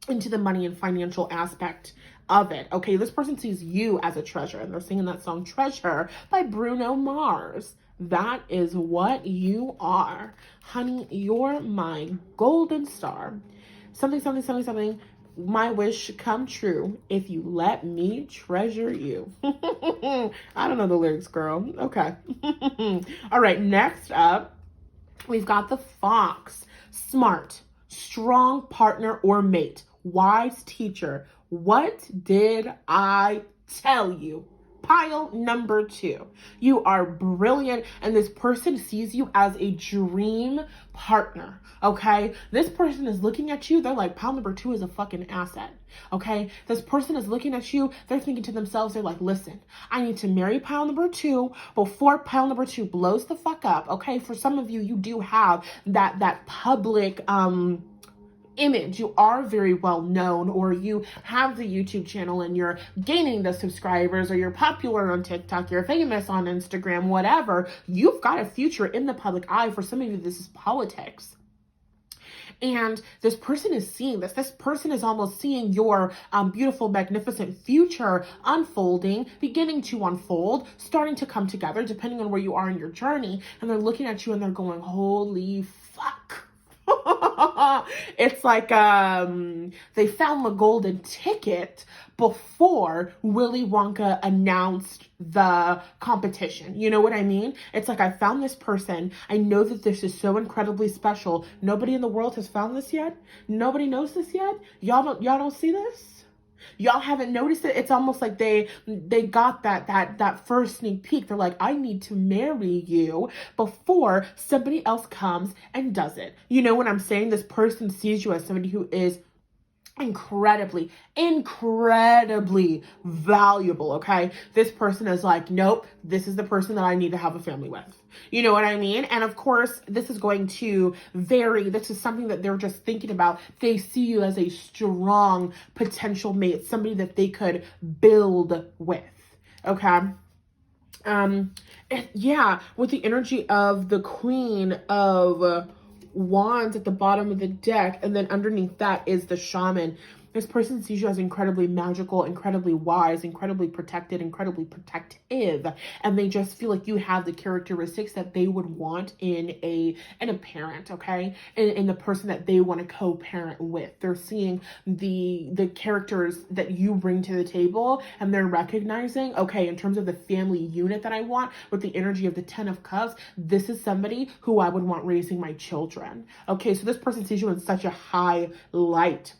into the money and financial aspect of it. Okay, this person sees you as a treasure, and they're singing that song Treasure by Bruno Mars. That is what you are. Honey, you're my golden star. Something, something, something, something. my wish come true if you let me treasure you. I don't know the lyrics, girl. Okay. All right, next up, we've got the fox. Smart, strong partner or mate, wise teacher. What did I tell you? Pile number 2. You are brilliant, and this person sees you as a dream partner. Okay? This person is looking at you, they're like, pile number 2 is a fucking asset. Okay? This person is looking at you, they're thinking to themselves, they're like, listen, I need to marry pile number 2 before pile number 2 blows the fuck up. Okay? For some of you, you do have that public, image. You are very well known, or you have the YouTube channel and you're gaining the subscribers, or you're popular on TikTok, you're famous on Instagram, whatever. You've got a future in the public eye. For some of you, this is politics. And this person is seeing this. This person is almost seeing your beautiful, magnificent future unfolding, beginning to unfold, starting to come together, depending on where you are in your journey. And they're looking at you and they're going, holy fuck. It's like they found the golden ticket before Willy Wonka announced the competition. You know what I mean? It's like, I found this person. I know that this is so incredibly special. Nobody in the world has found this yet. Nobody knows this yet. Y'all don't see this? Y'all haven't noticed it? It's almost like they got that first sneak peek. They're like, I need to marry you before somebody else comes and does it. You know what I'm saying? This person sees you as somebody who is incredibly valuable. Okay, this person is like, nope, this is the person that I need to have a family with. You know what I mean? And of course, this is going to vary. This is something that they're just thinking about. They see you as a strong potential mate, somebody that they could build with. Okay. Yeah, with the energy of the Queen of Wands at the bottom of the deck, and then underneath that is the Shaman. This person sees you as incredibly magical, incredibly wise, incredibly protected, incredibly protective, and they just feel like you have the characteristics that they would want in a parent, okay? In the person that they want to co-parent with. They're seeing the characters that you bring to the table, and they're recognizing, okay, in terms of the family unit that I want, with the energy of the 10 of Cups, this is somebody who I would want raising my children. Okay, so this person sees you in such a high light.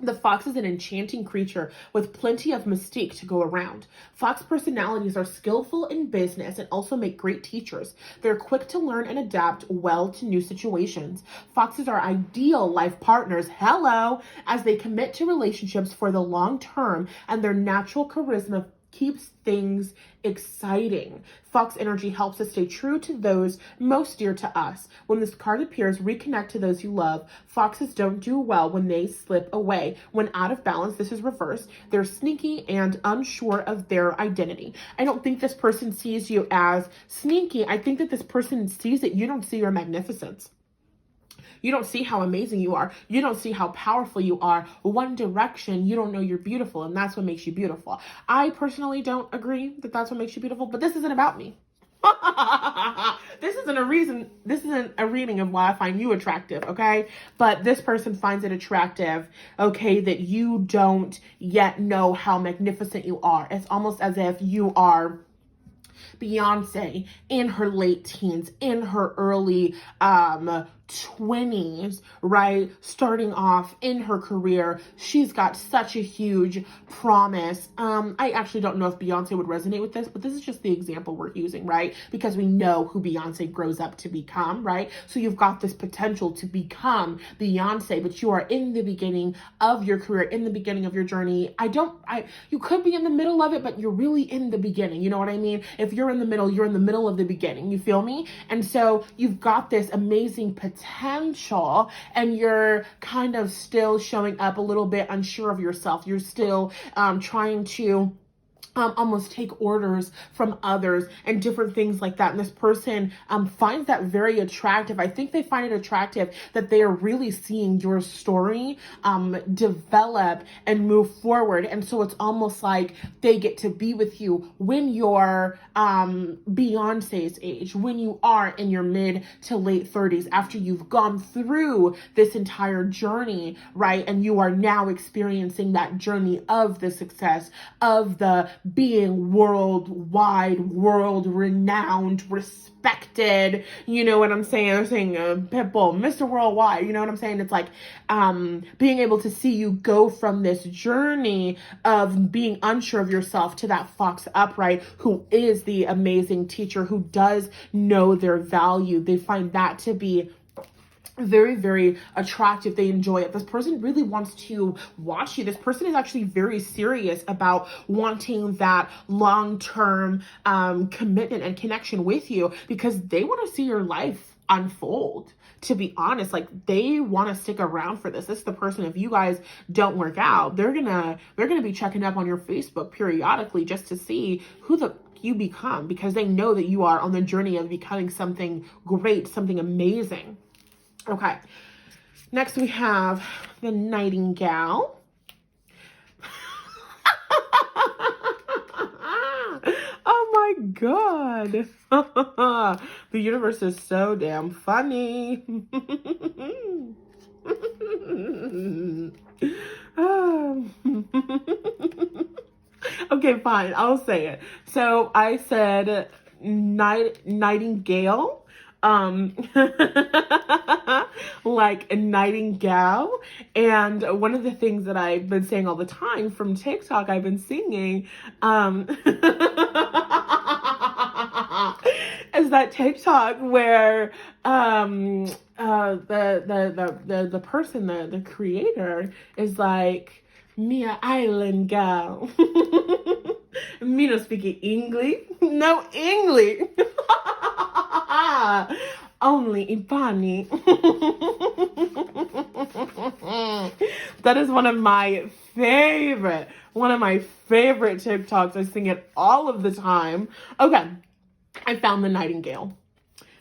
The fox is an enchanting creature with plenty of mystique to go around. Fox personalities are skillful in business and also make great teachers. They're quick to learn and adapt well to new situations. Foxes are ideal life partners, as they commit to relationships for the long term, and their natural charisma keeps things exciting. Fox energy helps us stay true to those most dear to us. When this card appears, reconnect to those you love. Foxes don't do well when they slip away. When out of balance, this is reversed. They're sneaky and unsure of their identity. I don't think this person sees you as sneaky. I think that this person sees that you don't see your magnificence. You don't see how amazing you are. You don't see how powerful you are. One Direction, you don't know you're beautiful, and that's what makes you beautiful. I personally don't agree that that's what makes you beautiful, but this isn't about me. This isn't a reading of why I find you attractive, okay? But this person finds it attractive, okay, that you don't yet know how magnificent you are. It's almost as if you are Beyonce in her late teens, in her early 20s, right? Starting off in her career. She's got such a huge promise. I actually don't know if Beyonce would resonate with this, but this is just the example we're using, right? Because we know who Beyonce grows up to become, right? So you've got this potential to become Beyonce, but you are in the beginning of your career, in the beginning of your journey. You could be in the middle of it, but you're really in the beginning. You know what I mean? If you're in the middle, you're in the middle of the beginning. You feel me? And so you've got this amazing potential, and you're kind of still showing up a little bit unsure of yourself. You're still trying to almost take orders from others and different things like that. And this person finds that very attractive. I think they find it attractive that they are really seeing your story develop and move forward. And so it's almost like they get to be with you when you're Beyonce's age, when you are in your mid to late 30s, after you've gone through this entire journey, right? And you are now experiencing that journey of the success, of the being worldwide, world renowned, respected, you know what I'm saying? They're saying Pitbull, Mr. Worldwide, you know what I'm saying? It's like being able to see you go from this journey of being unsure of yourself to that fox upright who is the amazing teacher, who does know their value. They find that to be very, very attractive. They enjoy it. This person really wants to watch you. This person is actually very serious about wanting that long-term commitment and connection with you, because they want to see your life unfold. To be honest, like, they want to stick around for this. This is the person, if you guys don't work out, they're gonna be checking up on your Facebook periodically just to see who you become, because they know that you are on the journey of becoming something great, something amazing. Okay, next we have the Nightingale. Oh my God. The universe is so damn funny. Okay, fine, I'll say it. So I said Nightingale. Like a nightingale. And one of the things that I've been saying all the time from TikTok, I've been singing, is that TikTok where the person, the creator is like, me a island girl. Me no speaking English. No English. Only Ipani. That is one of my favorite TikToks. I sing it all of the time. Okay, I found the Nightingale.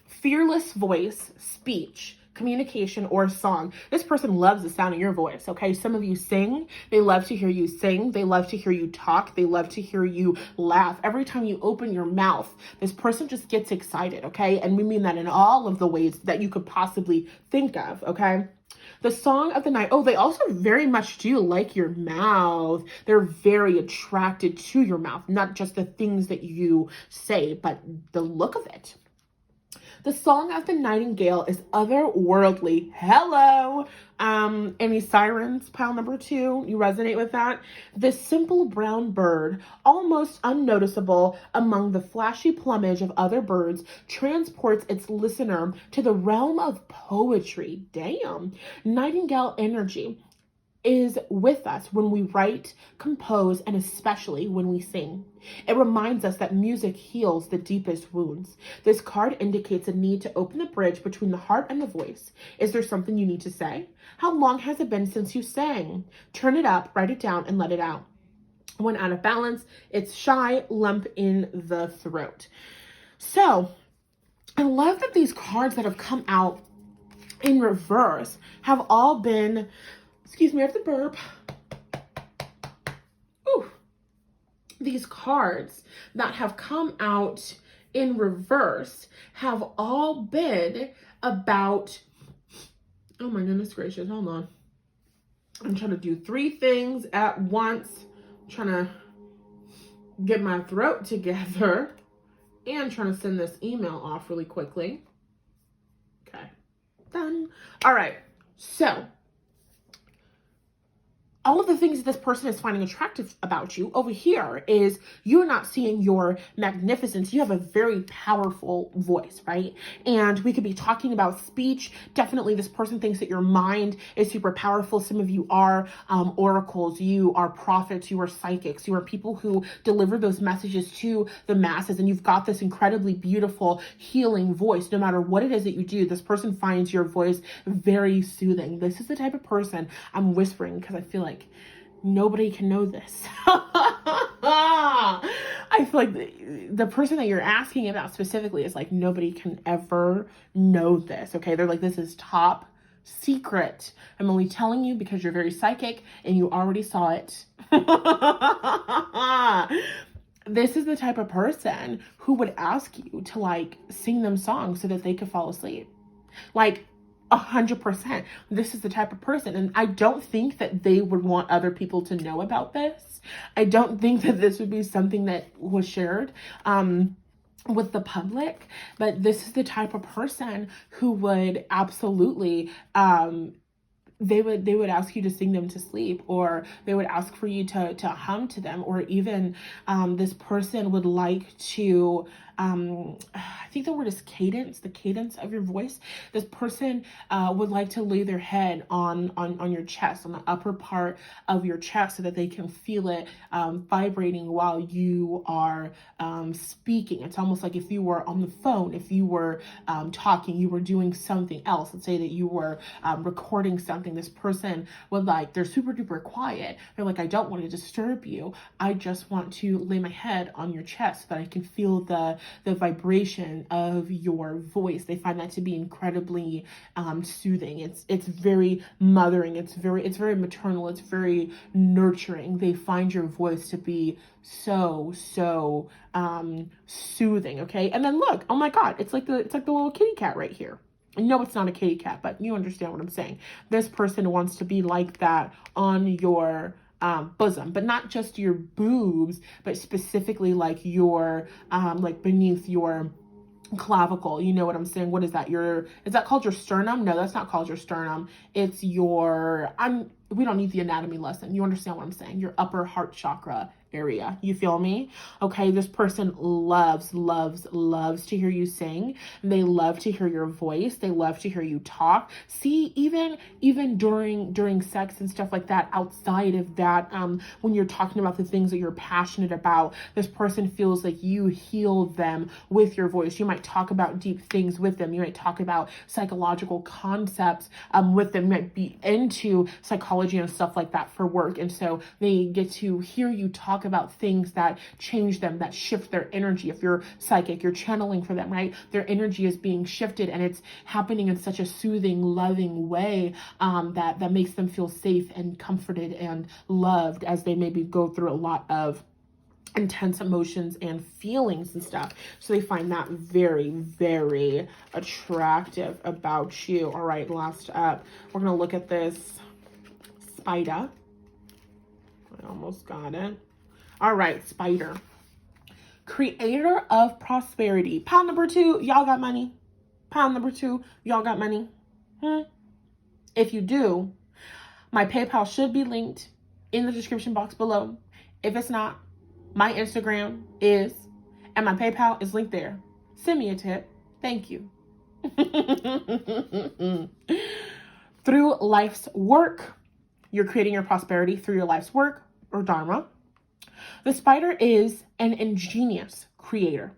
Fearless voice, speech, communication, or song. This person loves the sound of your voice, okay? Some of you sing. They love to hear you sing. They love to hear you talk. They love to hear you laugh. Every time you open your mouth, this person just gets excited, okay? And we mean that in all of the ways that you could possibly think of, okay? The song of the night. Oh, they also very much do like your mouth. They're very attracted to your mouth, not just the things that you say, but the look of it. The song of the Nightingale is otherworldly. Hello. Any sirens, pile number 2? You resonate with that? This simple brown bird, almost unnoticeable among the flashy plumage of other birds, transports its listener to the realm of poetry. Damn. Nightingale energy is with us when we write, compose, and especially when we sing. It reminds us that music heals the deepest wounds. This card indicates a need to open the bridge between the heart and the voice. Is there something you need to say? How long has it been since you sang? Turn it up, write it down, and let it out. When out of balance, it's shy, lump in the throat. So, I love that these cards that have come out in reverse have all been, excuse me, I have to burp. Ooh. These cards that have come out in reverse have all been about, oh my goodness gracious, hold on. I'm trying to do 3 things at once. I'm trying to get my throat together and trying to send this email off really quickly. Okay, done. All right, so all of the things that this person is finding attractive about you over here is you're not seeing your magnificence. You have a very powerful voice, right? And we could be talking about speech. Definitely this person thinks that your mind is super powerful. Some of you are oracles. You are prophets. You are psychics. You are people who deliver those messages to the masses. And you've got this incredibly beautiful healing voice. No matter what it is that you do, this person finds your voice very soothing. This is the type of person I'm whispering because I feel like nobody can know this. I feel like the person that you're asking about specifically is like, nobody can ever know this, okay? They're like, this is top secret. I'm only telling you because you're very psychic and you already saw it. This is the type of person who would ask you to like sing them songs so that they could fall asleep. Like 100%. This is the type of person. And I don't think that they would want other people to know about this. I don't think that this would be something that was shared with the public, but this is the type of person who would absolutely they would ask you to sing them to sleep, or they would ask for you to hum to them, or even this person would like to I think the word is cadence, the cadence of your voice. This person would like to lay their head on your chest, on the upper part of your chest, so that they can feel it vibrating while you are speaking. It's almost like if you were on the phone, if you were talking, you were doing something else. Let's say that you were recording something. This person would like, they're super duper quiet. They're like, I don't want to disturb you. I just want to lay my head on your chest so that I can feel the vibration of your voice. They find that to be incredibly soothing. It's very mothering. It's very maternal. It's very nurturing. They find your voice to be so soothing. Okay, and then look, oh my God, it's like the little kitty cat right here. No, it's not a kitty cat, but you understand what I'm saying. This person wants to be like that on your bosom, but not just your boobs, but specifically like your, like beneath your clavicle. You know what I'm saying? What is that? Is that called your sternum? No, that's not called your sternum. It's your, we don't need the anatomy lesson. You understand what I'm saying? Your upper heart chakra area. You feel me? Okay. This person loves to hear you sing. They love to hear your voice. They love to hear you talk. See, even during sex and stuff like that, outside of that, when you're talking about the things that you're passionate about, this person feels like you heal them with your voice. You might talk about deep things with them. You might talk about psychological concepts with them. You might be into psychology and stuff like that for work. And so they get to hear you talk about things that change them, that shift their energy. If you're psychic, you're channeling for them, right? Their energy is being shifted, and it's happening in such a soothing, loving way that makes them feel safe and comforted and loved as they maybe go through a lot of intense emotions and feelings and stuff. So they find that very attractive about you. All right, last up, we're going to look at this spider. I almost got it. All right, spider. Creator of prosperity. Pile number 2, y'all got money? Pile number 2, y'all got money? If you do, my PayPal should be linked in the description box below. If it's not, my Instagram is, and my PayPal is linked there. Send me a tip. Thank you. Through life's work, you're creating your prosperity through your life's work, or dharma. The spider is an ingenious creator.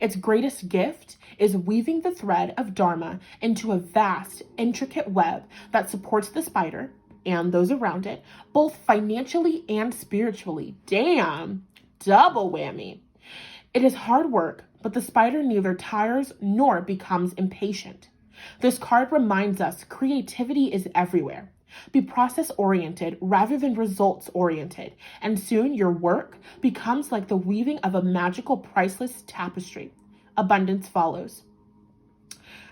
Its greatest gift is weaving the thread of dharma into a vast, intricate web that supports the spider and those around it, both financially and spiritually. Damn, double whammy. It is hard work, but the spider neither tires nor becomes impatient. This card reminds us creativity is everywhere. Be process-oriented rather than results-oriented, and soon your work becomes like the weaving of a magical, priceless tapestry. Abundance follows.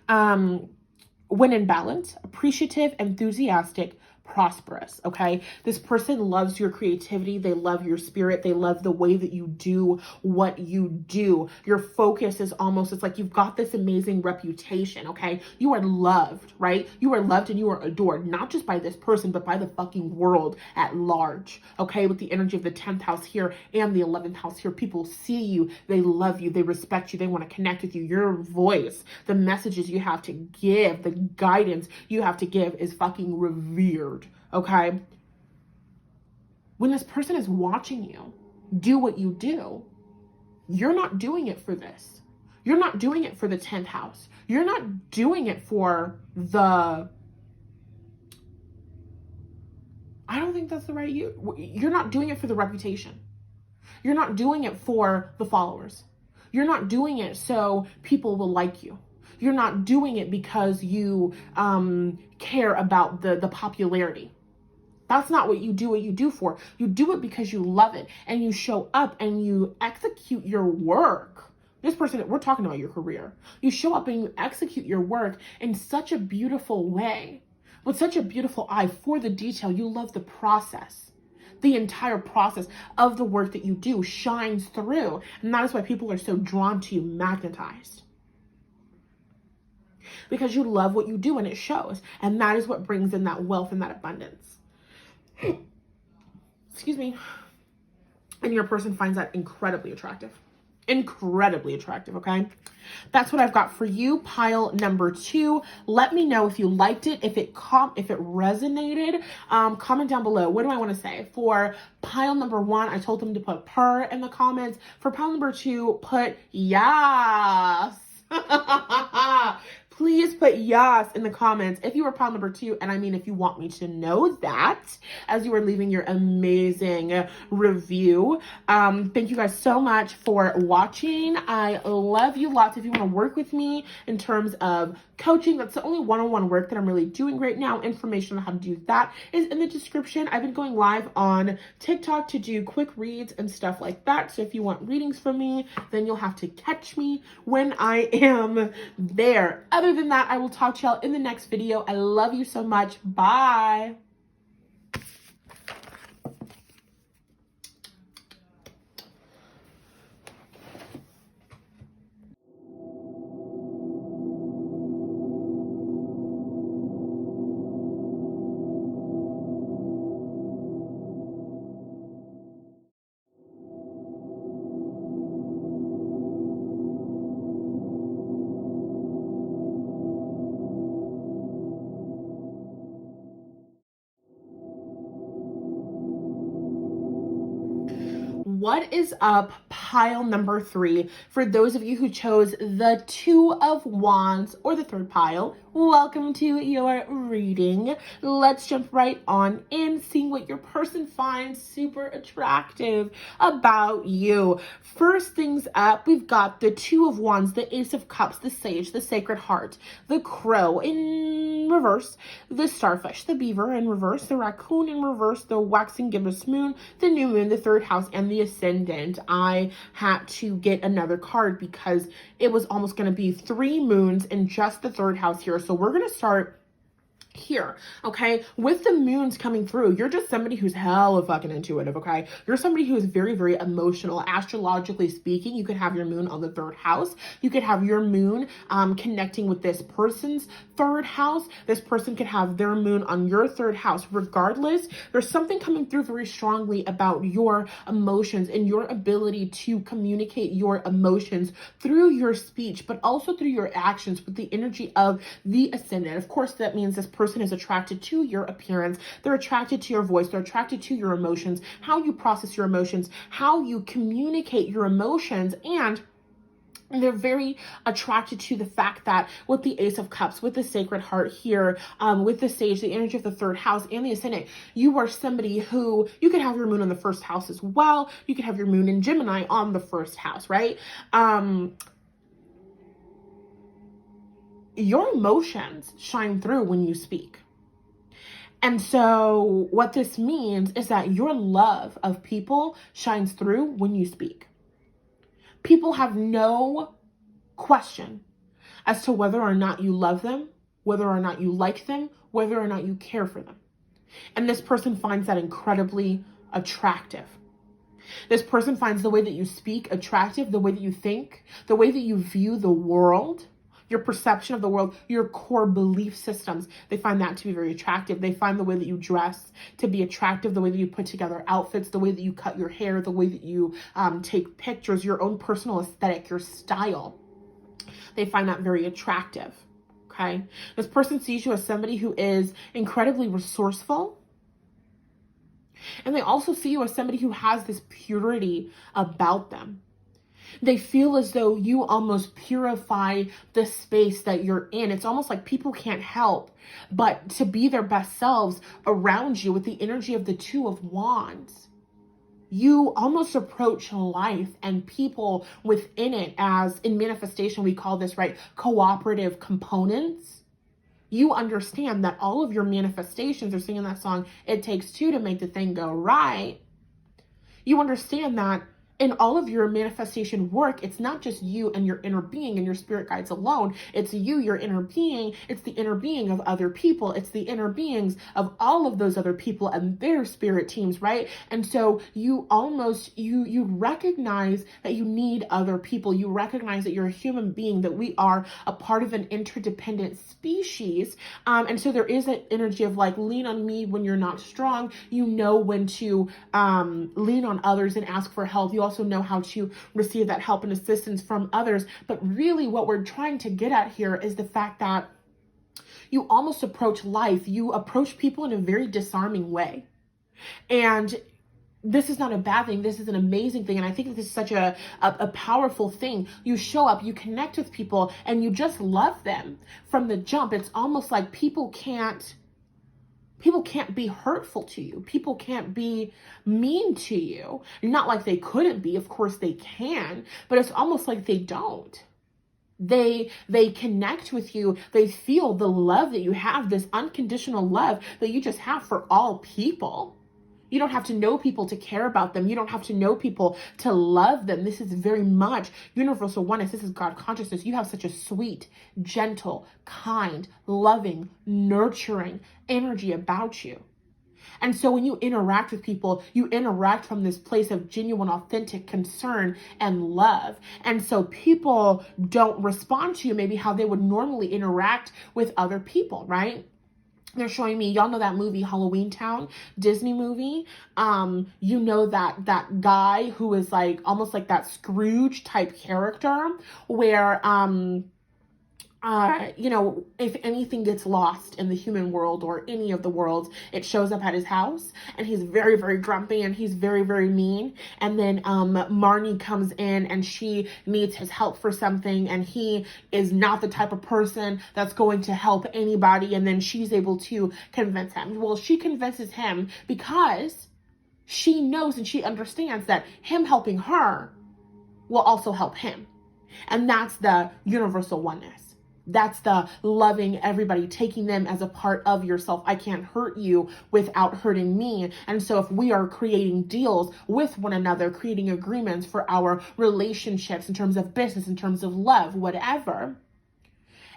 When in balance, appreciative, enthusiastic, prosperous, okay? This person loves your creativity. They love your spirit. They love the way that you do what you do. Your focus is almost, it's like you've got this amazing reputation, okay? You are loved, right? You are loved and you are adored, not just by this person, but by the fucking world at large, okay? With the energy of the 10th house here and the 11th house here, people see you. They love you. They respect you. They want to connect with you. Your voice, the messages you have to give, the guidance you have to give is fucking revered. Okay, when this person is watching you do what you do, you're not doing it for this. You're not doing it for the 10th house. You're not doing it for the I don't think that's the right you. You're not doing it for the reputation. You're not doing it for the followers. You're not doing it so people will like you. You're not doing it because you care about the popularity. That's not what you do for. You do it because you love it and you show up and you execute your work. This person, we're talking about your career. You show up and you execute your work in such a beautiful way, with such a beautiful eye for the detail. You love the process. The entire process of the work that you do shines through. And that is why people are so drawn to you, magnetized. Because you love what you do and it shows. And that is what brings in that wealth and that abundance. Excuse me. And your person finds that incredibly attractive. Incredibly attractive, okay? That's what I've got for you, pile number 2. Let me know if you liked it, if it resonated. Comment down below. What do I want to say? For pile number 1, I told them to put purr in the comments. For pile number 2, put yes. Please put yes in the comments if you were pile number 2, and I mean if you want me to know that as you are leaving your amazing review. Thank you guys so much for watching. I love you lots. If you want to work with me in terms of coaching, that's the only one-on-one work that I'm really doing right now. Information on how to do that is in the description. I've been going live on TikTok to do quick reads and stuff like that. So if you want readings from me, then you'll have to catch me when I am there. Other than that, I will talk to y'all in the next video. I love you so much. Bye. What is up, pile number 3? For those of you who chose the 2 of Wands or the 3rd pile, welcome to your reading. Let's jump right on in, seeing what your person finds super attractive about you. First things up, we've got the 2 of Wands, the Ace of Cups, the Sage, the Sacred Heart, the Crow in reverse, the Starfish, the Beaver in reverse, the Raccoon in reverse, the Waxing Gibbous Moon, the New Moon, the 3rd house, and the Ascendant. I had to get another card because it was almost going to be 3 moons in just the 3rd house here. So we're going to start here, okay? With the moons coming through, you're just somebody who's hella fucking intuitive, okay? You're somebody who is very, very emotional. Astrologically speaking, you could have your moon on the 3rd house. You could have your moon connecting with this person's 3rd house. This person could have their moon on your 3rd house. Regardless, there's something coming through very strongly about your emotions and your ability to communicate your emotions through your speech, but also through your actions with the energy of the Ascendant. Of course, that means this person is attracted to your appearance. They're attracted to your voice. They're attracted to your emotions, how you process your emotions, how you communicate your emotions, and they're very attracted to the fact that with the Ace of Cups, with the Sacred Heart here, with the Sage, the energy of the 3rd house, and the Ascendant, you are somebody who, you could have your moon on the 1st house as well. You could have your moon in Gemini on the 1st house, right? Your emotions shine through when you speak. And so what this means is that your love of people shines through when you speak. People have no question as to whether or not you love them, whether or not you like them, whether or not you care for them. And this person finds that incredibly attractive. This person finds the way that you speak attractive, the way that you think, the way that you view the world, your perception of the world, your core belief systems. They find that to be very attractive. They find the way that you dress to be attractive, the way that you put together outfits, the way that you cut your hair, the way that you take pictures, your own personal aesthetic, your style. They find that very attractive, okay? This person sees you as somebody who is incredibly resourceful. And they also see you as somebody who has this purity about them. They feel as though you almost purify the space that you're in. It's almost like people can't help but to be their best selves around you with the energy of the Two of Wands. You almost approach life and people within it as, in manifestation, we call this, right, cooperative components. You understand that all of your manifestations are singing that song, It Takes Two to Make the Thing Go Right. You understand that in all of your manifestation work, it's not just you and your inner being and your spirit guides alone. It's you, your inner being. It's the inner being of other people. It's the inner beings of all of those other people and their spirit teams, right? And so you almost, you recognize that you need other people. You recognize that you're a human being, that we are a part of an interdependent species. And so there is that energy of like, lean on me when you're not strong. You know when to lean on others and ask for help. You also know how to receive that help and assistance from others. But really what we're trying to get at here is the fact that you almost approach life, you approach people in a very disarming way. And this is not a bad thing. This is an amazing thing. And I think that this is such a powerful thing. You show up, you connect with people, and you just love them from the jump. It's almost like people can't be hurtful to you. People can't be mean to you. Not like they couldn't be. Of course they can, but it's almost like they don't. They connect with you. They feel the love that you have, this unconditional love that you just have for all people. You don't have to know people to care about them. You don't have to know people to love them. This is very much universal oneness. This is God consciousness. You have such a sweet, gentle, kind, loving, nurturing energy about you. And so when you interact with people, you interact from this place of genuine, authentic concern and love. And so people don't respond to you maybe how they would normally interact with other people, right? They're showing me, y'all know that movie Halloween Town, Disney movie. You know that guy who is like almost like that Scrooge type character where if anything gets lost in the human world or any of the worlds, it shows up at his house, and he's very, very grumpy and he's very, very mean. And then Marnie comes in and she needs his help for something, and he is not the type of person that's going to help anybody. And then she's able to convince him. Well, she convinces him because she knows and she understands that him helping her will also help him. And that's the universal oneness. That's the loving everybody, taking them as a part of yourself. I can't hurt you without hurting me. And so if we are creating deals with one another, creating agreements for our relationships in terms of business, in terms of love, whatever,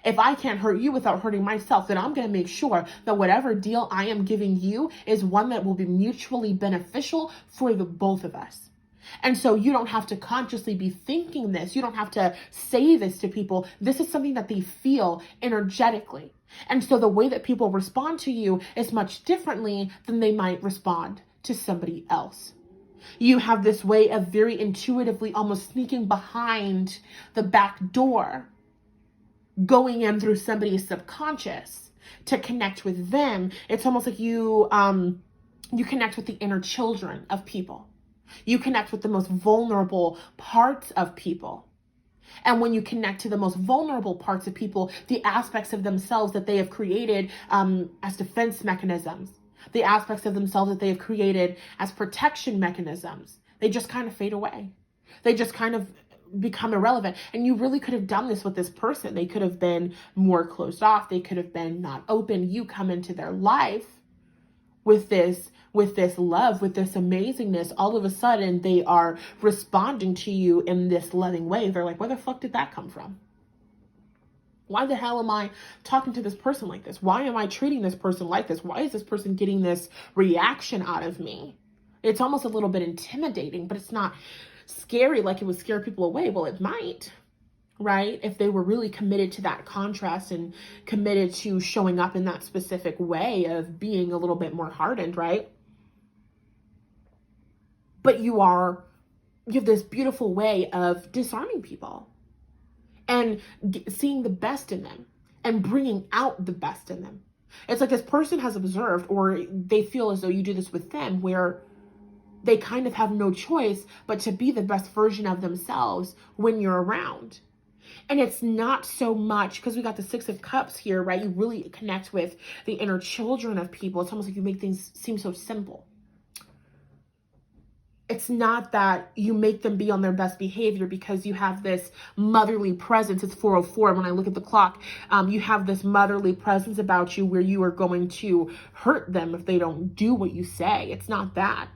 if I can't hurt you without hurting myself, then I'm going to make sure that whatever deal I am giving you is one that will be mutually beneficial for the both of us. And so you don't have to consciously be thinking this. You don't have to say this to people. This is something that they feel energetically. And so the way that people respond to you is much differently than they might respond to somebody else. You have this way of very intuitively almost sneaking behind the back door, going in through somebody's subconscious to connect with them. It's almost like you connect with the inner children of people. You connect with the most vulnerable parts of people. And when you connect to the most vulnerable parts of people, the aspects of themselves that they have created as defense mechanisms, the aspects of themselves that they have created as protection mechanisms, they just kind of fade away. They just kind of become irrelevant. And you really could have done this with this person. They could have been more closed off. They could have been not open. You come into their life with this love, with this amazingness. All of a sudden they are responding to you in this loving way. They're like, where the fuck did that come from? Why the hell am I talking to this person like this? Why am I treating this person like this? Why is this person getting this reaction out of me? It's almost a little bit intimidating, but it's not scary like it would scare people away. Well, it might, right? If they were really committed to that contrast and committed to showing up in that specific way of being a little bit more hardened, right? But you have this beautiful way of disarming people and seeing the best in them and bringing out the best in them. It's like this person has observed, or they feel as though you do this with them, where they kind of have no choice but to be the best version of themselves when you're around. And it's not so much because we got the Six of Cups here, right? You really connect with the inner children of people. It's almost like you make things seem so simple. It's not that you make them be on their best behavior because you have this motherly presence. It's 4:04. When I look at the clock, you have this motherly presence about you where you are going to hurt them if they don't do what you say. It's not that.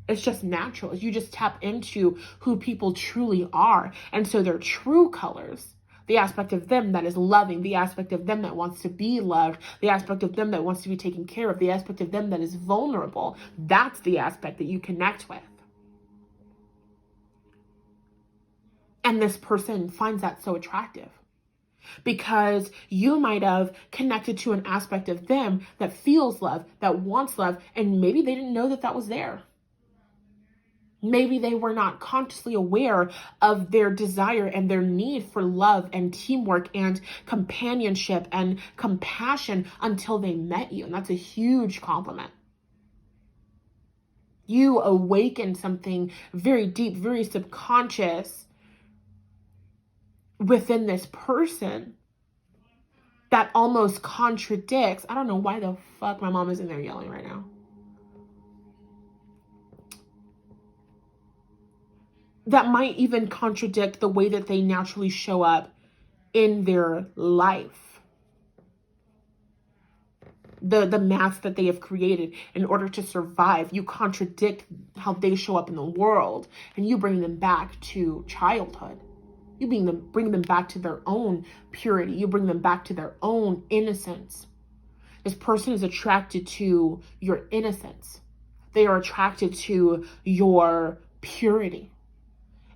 It's just natural. You just tap into who people truly are. And so their true colors, the aspect of them that is loving, the aspect of them that wants to be loved, the aspect of them that wants to be taken care of, the aspect of them that is vulnerable, that's the aspect that you connect with. And this person finds that so attractive because you might have connected to an aspect of them that feels love, that wants love, and maybe they didn't know that that was there. Maybe they were not consciously aware of their desire and their need for love and teamwork and companionship and compassion until they met you. And that's a huge compliment. You awaken something very deep, very subconscious within this person that almost contradicts. I don't know why the fuck my mom is in there yelling right now. That might even contradict the way that they naturally show up in their life. The mask that they have created in order to survive. You contradict how they show up in the world, and you bring them back to childhood. You bring them back to their own purity. You bring them back to their own innocence. This person is attracted to your innocence. They are attracted to your purity.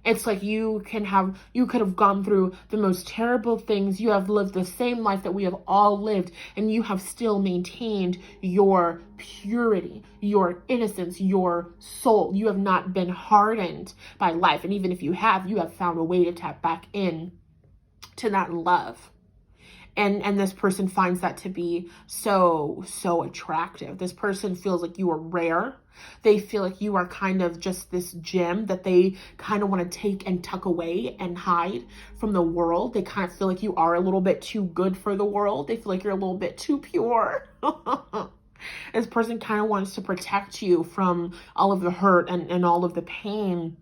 It's like you could have gone through the most terrible things. You have lived the same life that we have all lived, and you have still maintained your purity, your innocence, your soul. You have not been hardened by life. And even if you have found a way to tap back in to that love. And this person finds that to be so attractive. This person feels like you are rare. They feel like you are kind of just this gem that they kind of want to take and tuck away and hide from the world. They kind of feel like you are a little bit too good for the world. They feel like you're a little bit too pure. This person kind of wants to protect you from all of the hurt and all of the pain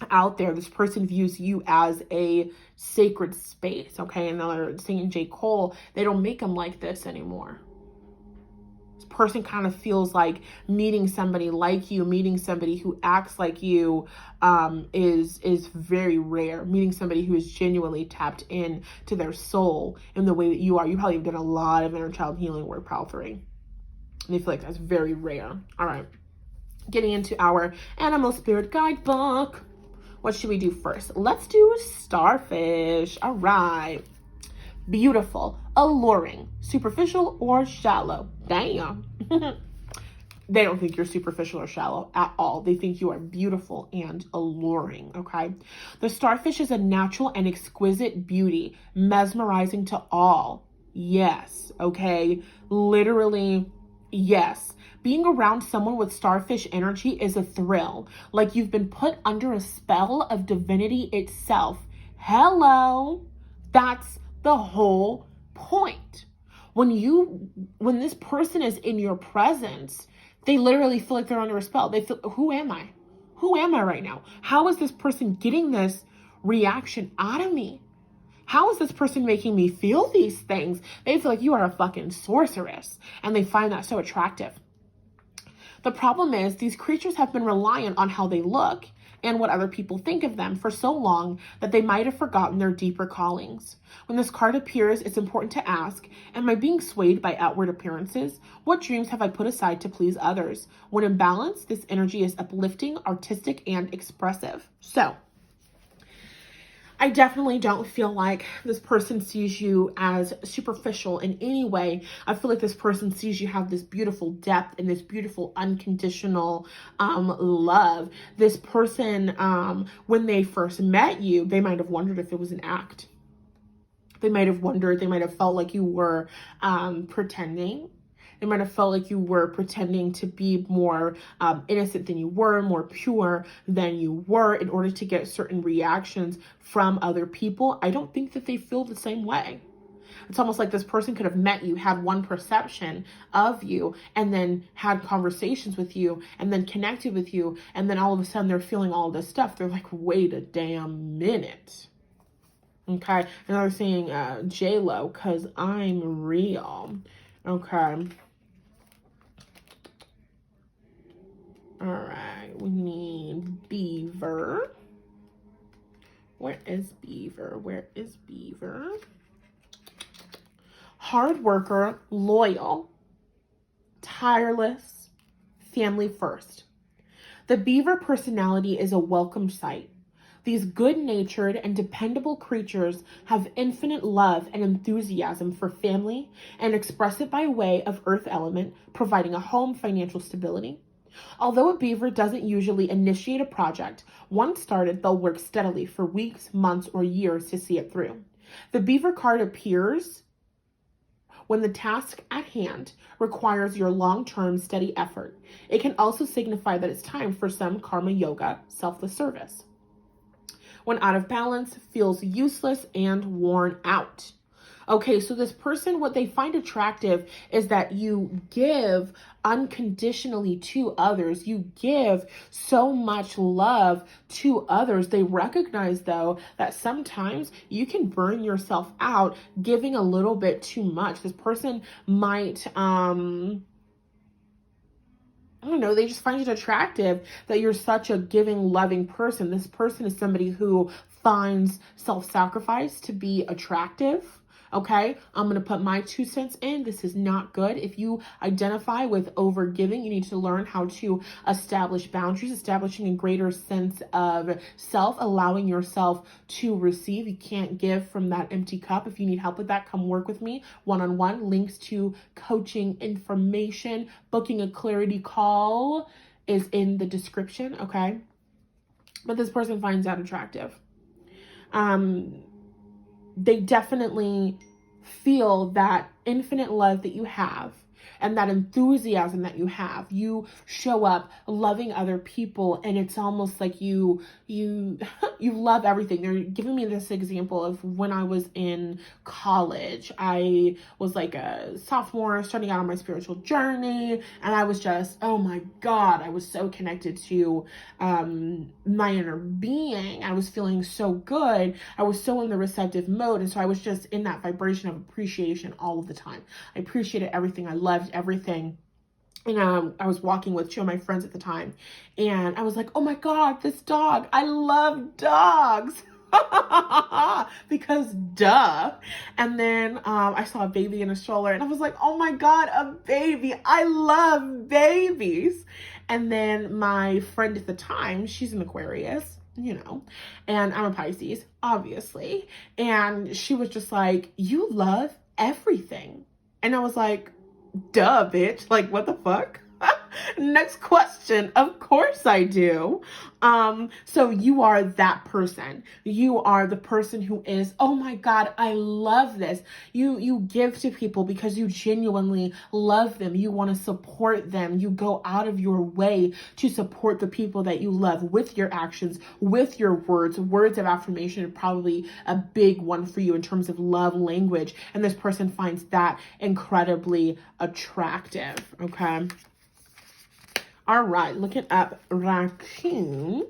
out there. This person views you as a sacred space, okay? And they're singing J. Cole. They don't make them like this anymore. This person kind of feels like meeting somebody like you, meeting somebody who acts like you, is very rare. Meeting somebody who is genuinely tapped in to their soul in the way that you are. You probably have done a lot of inner child healing work, pile 3. And they feel like that's very rare. All right. Getting into our animal spirit guidebook. What should we do first? Let's do starfish. All right. Beautiful, alluring, superficial, or shallow. Damn. They don't think you're superficial or shallow at all. They think you are beautiful and alluring, okay? The starfish is a natural and exquisite beauty, mesmerizing to all. Yes, okay? Literally, yes. Being around someone with starfish energy is a thrill, like you've been put under a spell of divinity itself. Hello. That's the whole point. When this person is in your presence, they literally feel like they're under a spell. They feel, who am I? Who am I right now? How is this person getting this reaction out of me? How is this person making me feel these things? They feel like you are a fucking sorceress, and they find that so attractive. The problem is these creatures have been reliant on how they look and what other people think of them for so long that they might have forgotten their deeper callings. When this card appears, it's important to ask, am I being swayed by outward appearances? What dreams have I put aside to please others? When in balance, this energy is uplifting, artistic, and expressive. So, I definitely don't feel like this person sees you as superficial in any way. I feel like this person sees you have this beautiful depth and this beautiful unconditional love. This person, when they first met you, they might have wondered if it was an act. They might have wondered, they might have felt like you were pretending. It might have felt like you were pretending to be more innocent than you were, more pure than you were in order to get certain reactions from other people. I don't think that they feel the same way. It's almost like this person could have met you, had one perception of you, and then had conversations with you, and then connected with you, and then all of a sudden they're feeling all this stuff. They're like, wait a damn minute. Okay, and they're saying J-Lo, because I'm real. Okay. All right, we need Beaver. Where is Beaver? Where is Beaver? Hard worker, loyal, tireless, family first. The Beaver personality is a welcome sight. These good-natured and dependable creatures have infinite love and enthusiasm for family and express it by way of earth element, providing a home, financial stability. Although a beaver doesn't usually initiate a project, once started, they'll work steadily for weeks, months, or years to see it through. The beaver card appears when the task at hand requires your long-term steady effort. It can also signify that it's time for some karma yoga, selfless service. When out of balance, feels useless and worn out. Okay, so this person, what they find attractive is that you give unconditionally to others. You give so much love to others. They recognize, though, that sometimes you can burn yourself out giving a little bit too much. This person might, I don't know, they just find it attractive that you're such a giving, loving person. This person is somebody who finds self-sacrifice to be attractive. Okay, I'm going to put my 2 cents in. This is not good. If you identify with overgiving, you need to learn how to establish boundaries, establishing a greater sense of self, allowing yourself to receive. You can't give from that empty cup. If you need help with that, come work with me one-on-one. Links to coaching information, booking a clarity call is in the description, okay? But this person finds that attractive. They definitely feel that infinite love that you have and that enthusiasm that you have. You show up loving other people, and it's almost like you love everything. They're giving me this example of when I was in college. I was like a sophomore starting out on my spiritual journey, and I was just, oh my God, I was so connected to my inner being. I was feeling so good. I was so in the receptive mode, and so I was just in that vibration of appreciation all of the time. I appreciated everything. I loved everything. And I was walking with 2 of my friends at the time, and I was like, oh my God, this dog, I love dogs. Because duh. And then I saw a baby in a stroller, and I was like, oh my God, a baby. I love babies. And then my friend at the time, she's an Aquarius, you know, and I'm a Pisces, obviously. And she was just like, you love everything. And I was like, duh, bitch. Like, what the fuck? Next question. Of course I do. So you are that person. You are the person who is, oh my God, I love this. You give to people because you genuinely love them. You want to support them. You go out of your way to support the people that you love with your actions, with your words. Words of affirmation are probably a big one for you in terms of love language. And this person finds that incredibly attractive. Okay. All right, looking up raccoon.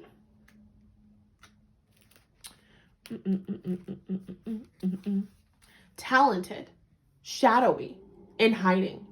Talented, shadowy, in hiding.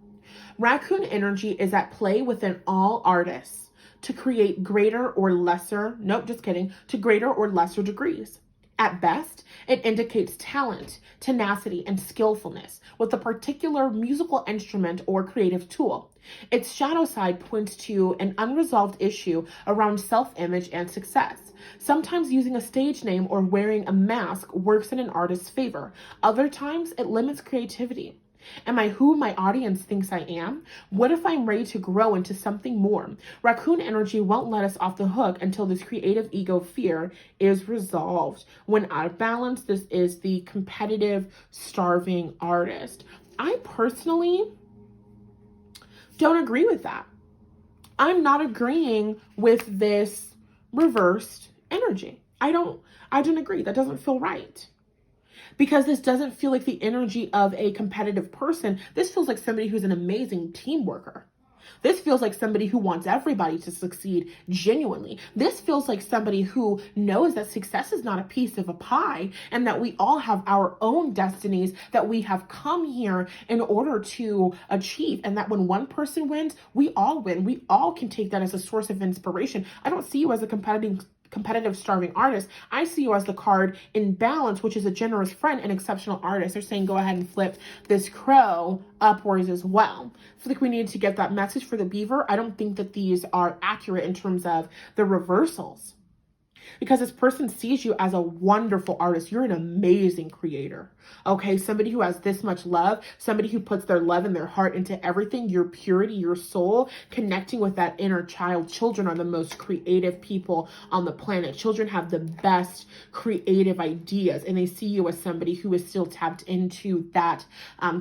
Raccoon energy is at play within all artists to create greater or lesser, nope, just kidding, to greater or lesser degrees. At best, it indicates talent, tenacity, and skillfulness with a particular musical instrument or creative tool. Its shadow side points to an unresolved issue around self-image and success. Sometimes using a stage name or wearing a mask works in an artist's favor. Other times, it limits creativity. Am I who my audience thinks I am? What if I'm ready to grow into something more? Raccoon energy won't let us off the hook until this creative ego fear is resolved. When out of balance, this is the competitive, starving artist. I personally Don't agree with that. I'm not agreeing with this reversed energy. I don't agree. That doesn't feel right. Because this doesn't feel like the energy of a competitive person. This feels like somebody who's an amazing team worker. This feels like somebody who wants everybody to succeed genuinely. This feels like somebody who knows that success is not a piece of a pie and that we all have our own destinies that we have come here in order to achieve. And that when one person wins, we all win. We all can take that as a source of inspiration. I don't see you as a competitive starving artist. I see you as the card in balance, which is a generous friend and exceptional artist. They're saying go ahead and flip this crow upwards as well. I feel like we need to get that message for the beaver. I don't think that these are accurate in terms of the reversals, because this person sees you as a wonderful artist. You're an amazing creator. Okay, somebody who has this much love, somebody who puts their love and their heart into everything, your purity, your soul, connecting with that inner child. Children are the most creative people on the planet. Children have the best creative ideas, and they see you as somebody who is still tapped into that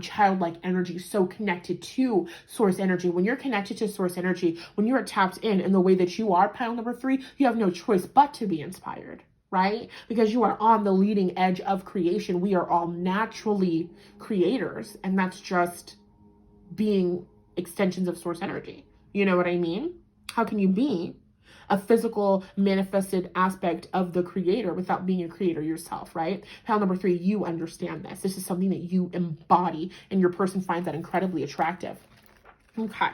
childlike energy, so connected to source energy. When you're connected to source energy, when you're tapped in the way that you are, pile number 3, you have no choice but to be inspired, right? Because you are on the leading edge of creation. We are all naturally creators, and that's just being extensions of source energy. You know what I mean? How can you be a physical manifested aspect of the creator without being a creator yourself, right? Pile number 3, you understand this. This is something that you embody, and your person finds that incredibly attractive. Okay.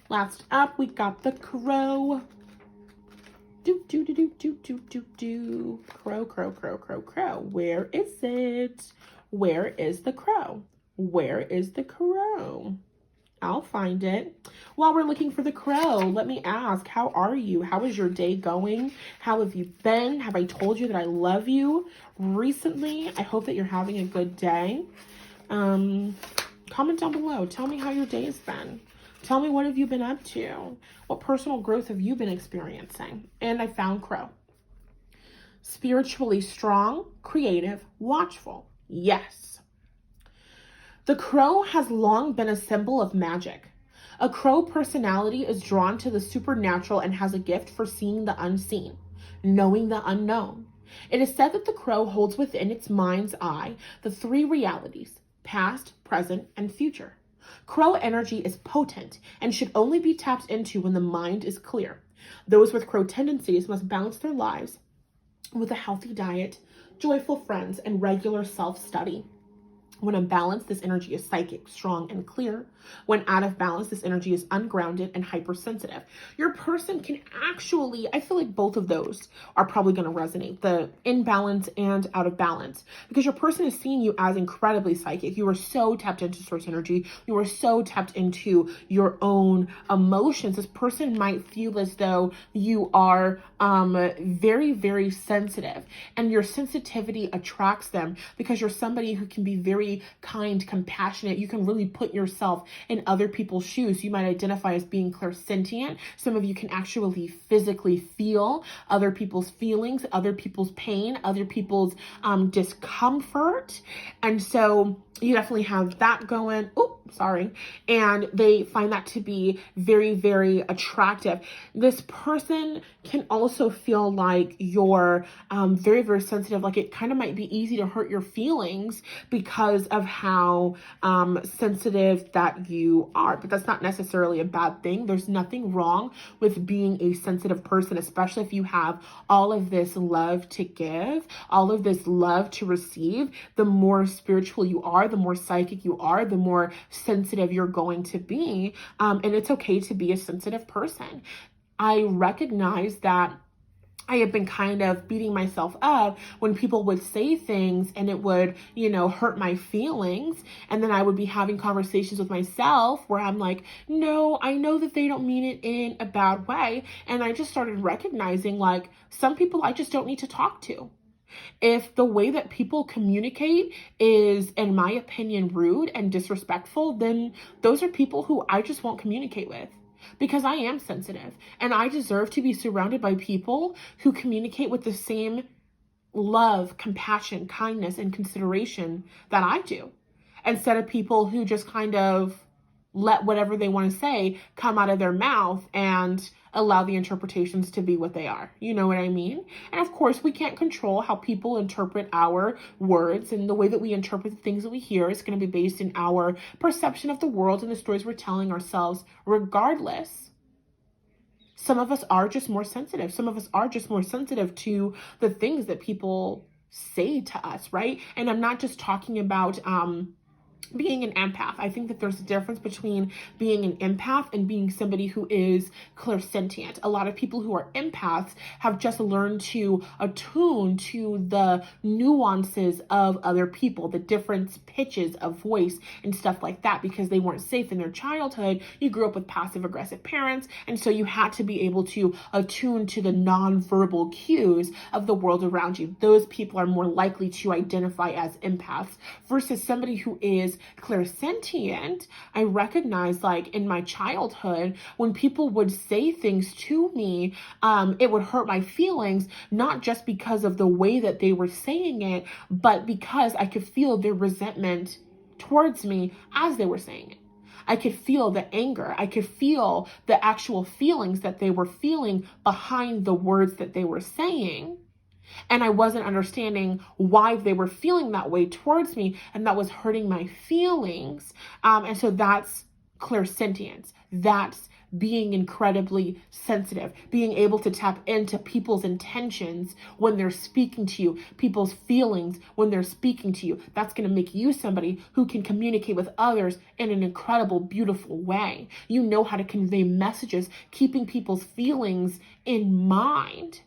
Last up, we got the crow. Do, do, do, do, do, do, do, do. Crow, crow, crow, crow, crow. Where is it? Where is the crow? Where is the crow? I'll find it. While we're looking for the crow, let me ask, how are you? How is your day going? How have you been? Have I told you that I love you recently? I hope that you're having a good day. Comment down below. Tell me how your day has been. Tell me, what have you been up to? What personal growth have you been experiencing? And I found crow. Spiritually strong, creative, watchful. Yes. The crow has long been a symbol of magic. A crow personality is drawn to the supernatural and has a gift for seeing the unseen, knowing the unknown. It is said that the crow holds within its mind's eye the 3 realities: past, present, and future. Crow energy is potent and should only be tapped into when the mind is clear. Those with crow tendencies must balance their lives with a healthy diet, joyful friends, and regular self-study. When in balance, this energy is psychic, strong, and clear. When out of balance, this energy is ungrounded and hypersensitive. Your person can actually, I feel like both of those are probably going to resonate, the in balance and out of balance, because your person is seeing you as incredibly psychic. You are so tapped into source energy. You are so tapped into your own emotions. This person might feel as though you are very, very sensitive, and your sensitivity attracts them because you're somebody who can be very kind, compassionate. You can really put yourself in other people's shoes. You might identify as being clairsentient. Some of you can actually physically feel other people's feelings, other people's pain, other people's discomfort. And so you definitely have that going. Oh, sorry. And they find that to be very, very attractive. This person can also feel like you're very, very sensitive. Like it kind of might be easy to hurt your feelings because of how sensitive that you are. But that's not necessarily a bad thing. There's nothing wrong with being a sensitive person, especially if you have all of this love to give, all of this love to receive. The more spiritual you are, the more psychic you are, the more sensitive you're going to be. And it's okay to be a sensitive person. I recognize that I have been kind of beating myself up when people would say things and it would, hurt my feelings. And then I would be having conversations with myself where I'm like, no, I know that they don't mean it in a bad way. And I just started recognizing, like, some people I just don't need to talk to. If the way that people communicate is, in my opinion, rude and disrespectful, then those are people who I just won't communicate with. Because I am sensitive and I deserve to be surrounded by people who communicate with the same love, compassion, kindness, and consideration that I do, instead of people who just kind of let whatever they want to say come out of their mouth and allow the interpretations to be what they are. You know what I mean? And of course, we can't control how people interpret our words, and the way that we interpret the things that we hear is going to be based in our perception of the world and the stories we're telling ourselves regardless. Some of us are just more sensitive. Some of us are just more sensitive to the things that people say to us, right? And I'm not just talking about being an empath. I think that there's a difference between being an empath and being somebody who is clairsentient. A lot of people who are empaths have just learned to attune to the nuances of other people, the different pitches of voice and stuff like that, because they weren't safe in their childhood. You grew up with passive aggressive parents, and so you had to be able to attune to the nonverbal cues of the world around you. Those people are more likely to identify as empaths versus somebody who is clairsentient. I recognize, like, in my childhood, when people would say things to me, it would hurt my feelings, not just because of the way that they were saying it, but because I could feel their resentment towards me as they were saying it. I could feel the anger. I could feel the actual feelings that they were feeling behind the words that they were saying. And I wasn't understanding why they were feeling that way towards me, and that was hurting my feelings. And so that's clairsentience. That's being incredibly sensitive, being able to tap into people's intentions when they're speaking to you, people's feelings when they're speaking to you. That's going to make you somebody who can communicate with others in an incredible, beautiful way. You know how to convey messages, keeping people's feelings in mind.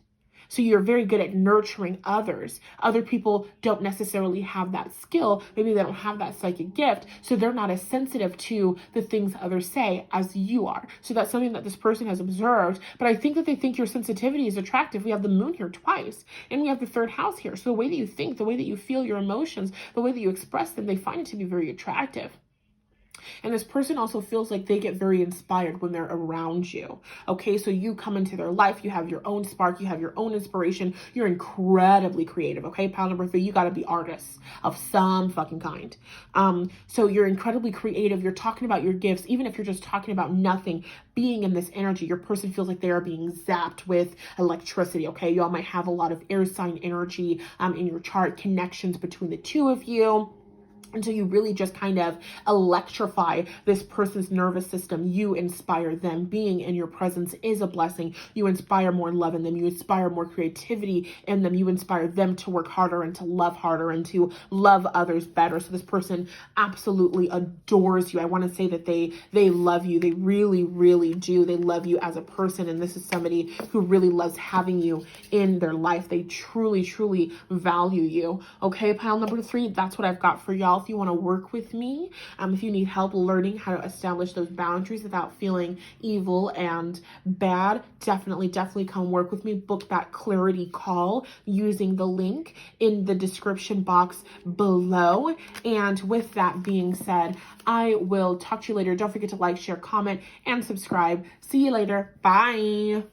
So you're very good at nurturing others. Other people don't necessarily have that skill. Maybe they don't have that psychic gift, so they're not as sensitive to the things others say as you are. So that's something that this person has observed. But I think that they think your sensitivity is attractive. We have the moon here twice, and we have the third house here. So the way that you think, the way that you feel your emotions, the way that you express them, they find it to be very attractive. And this person also feels like they get very inspired when they're around you. Okay, so you come into their life, you have your own spark, you have your own inspiration, you're incredibly creative. Okay, pile number 3, you got to be artists of some fucking kind. So you're incredibly creative. You're talking about your gifts, even if you're just talking about nothing. Being in this energy, your person feels like they are being zapped with electricity. Okay, y'all might have a lot of air sign energy in your chart, connections between the two of you. Until you really just kind of electrify this person's nervous system. You inspire them. Being in your presence is a blessing. You inspire more love in them. You inspire more creativity in them. You inspire them to work harder and to love harder and to love others better. So this person absolutely adores you. I want to say that they love you. They really, really do. They love you as a person. And this is somebody who really loves having you in their life. They truly, truly value you. Okay, pile number 3, that's what I've got for y'all. If you want to work with me, if you need help learning how to establish those boundaries without feeling evil and bad, definitely come work with me. Book that clarity call using the link in the description box below. And with that being said, I will talk to you later. Don't forget to like, share, comment, and subscribe. See you later. Bye.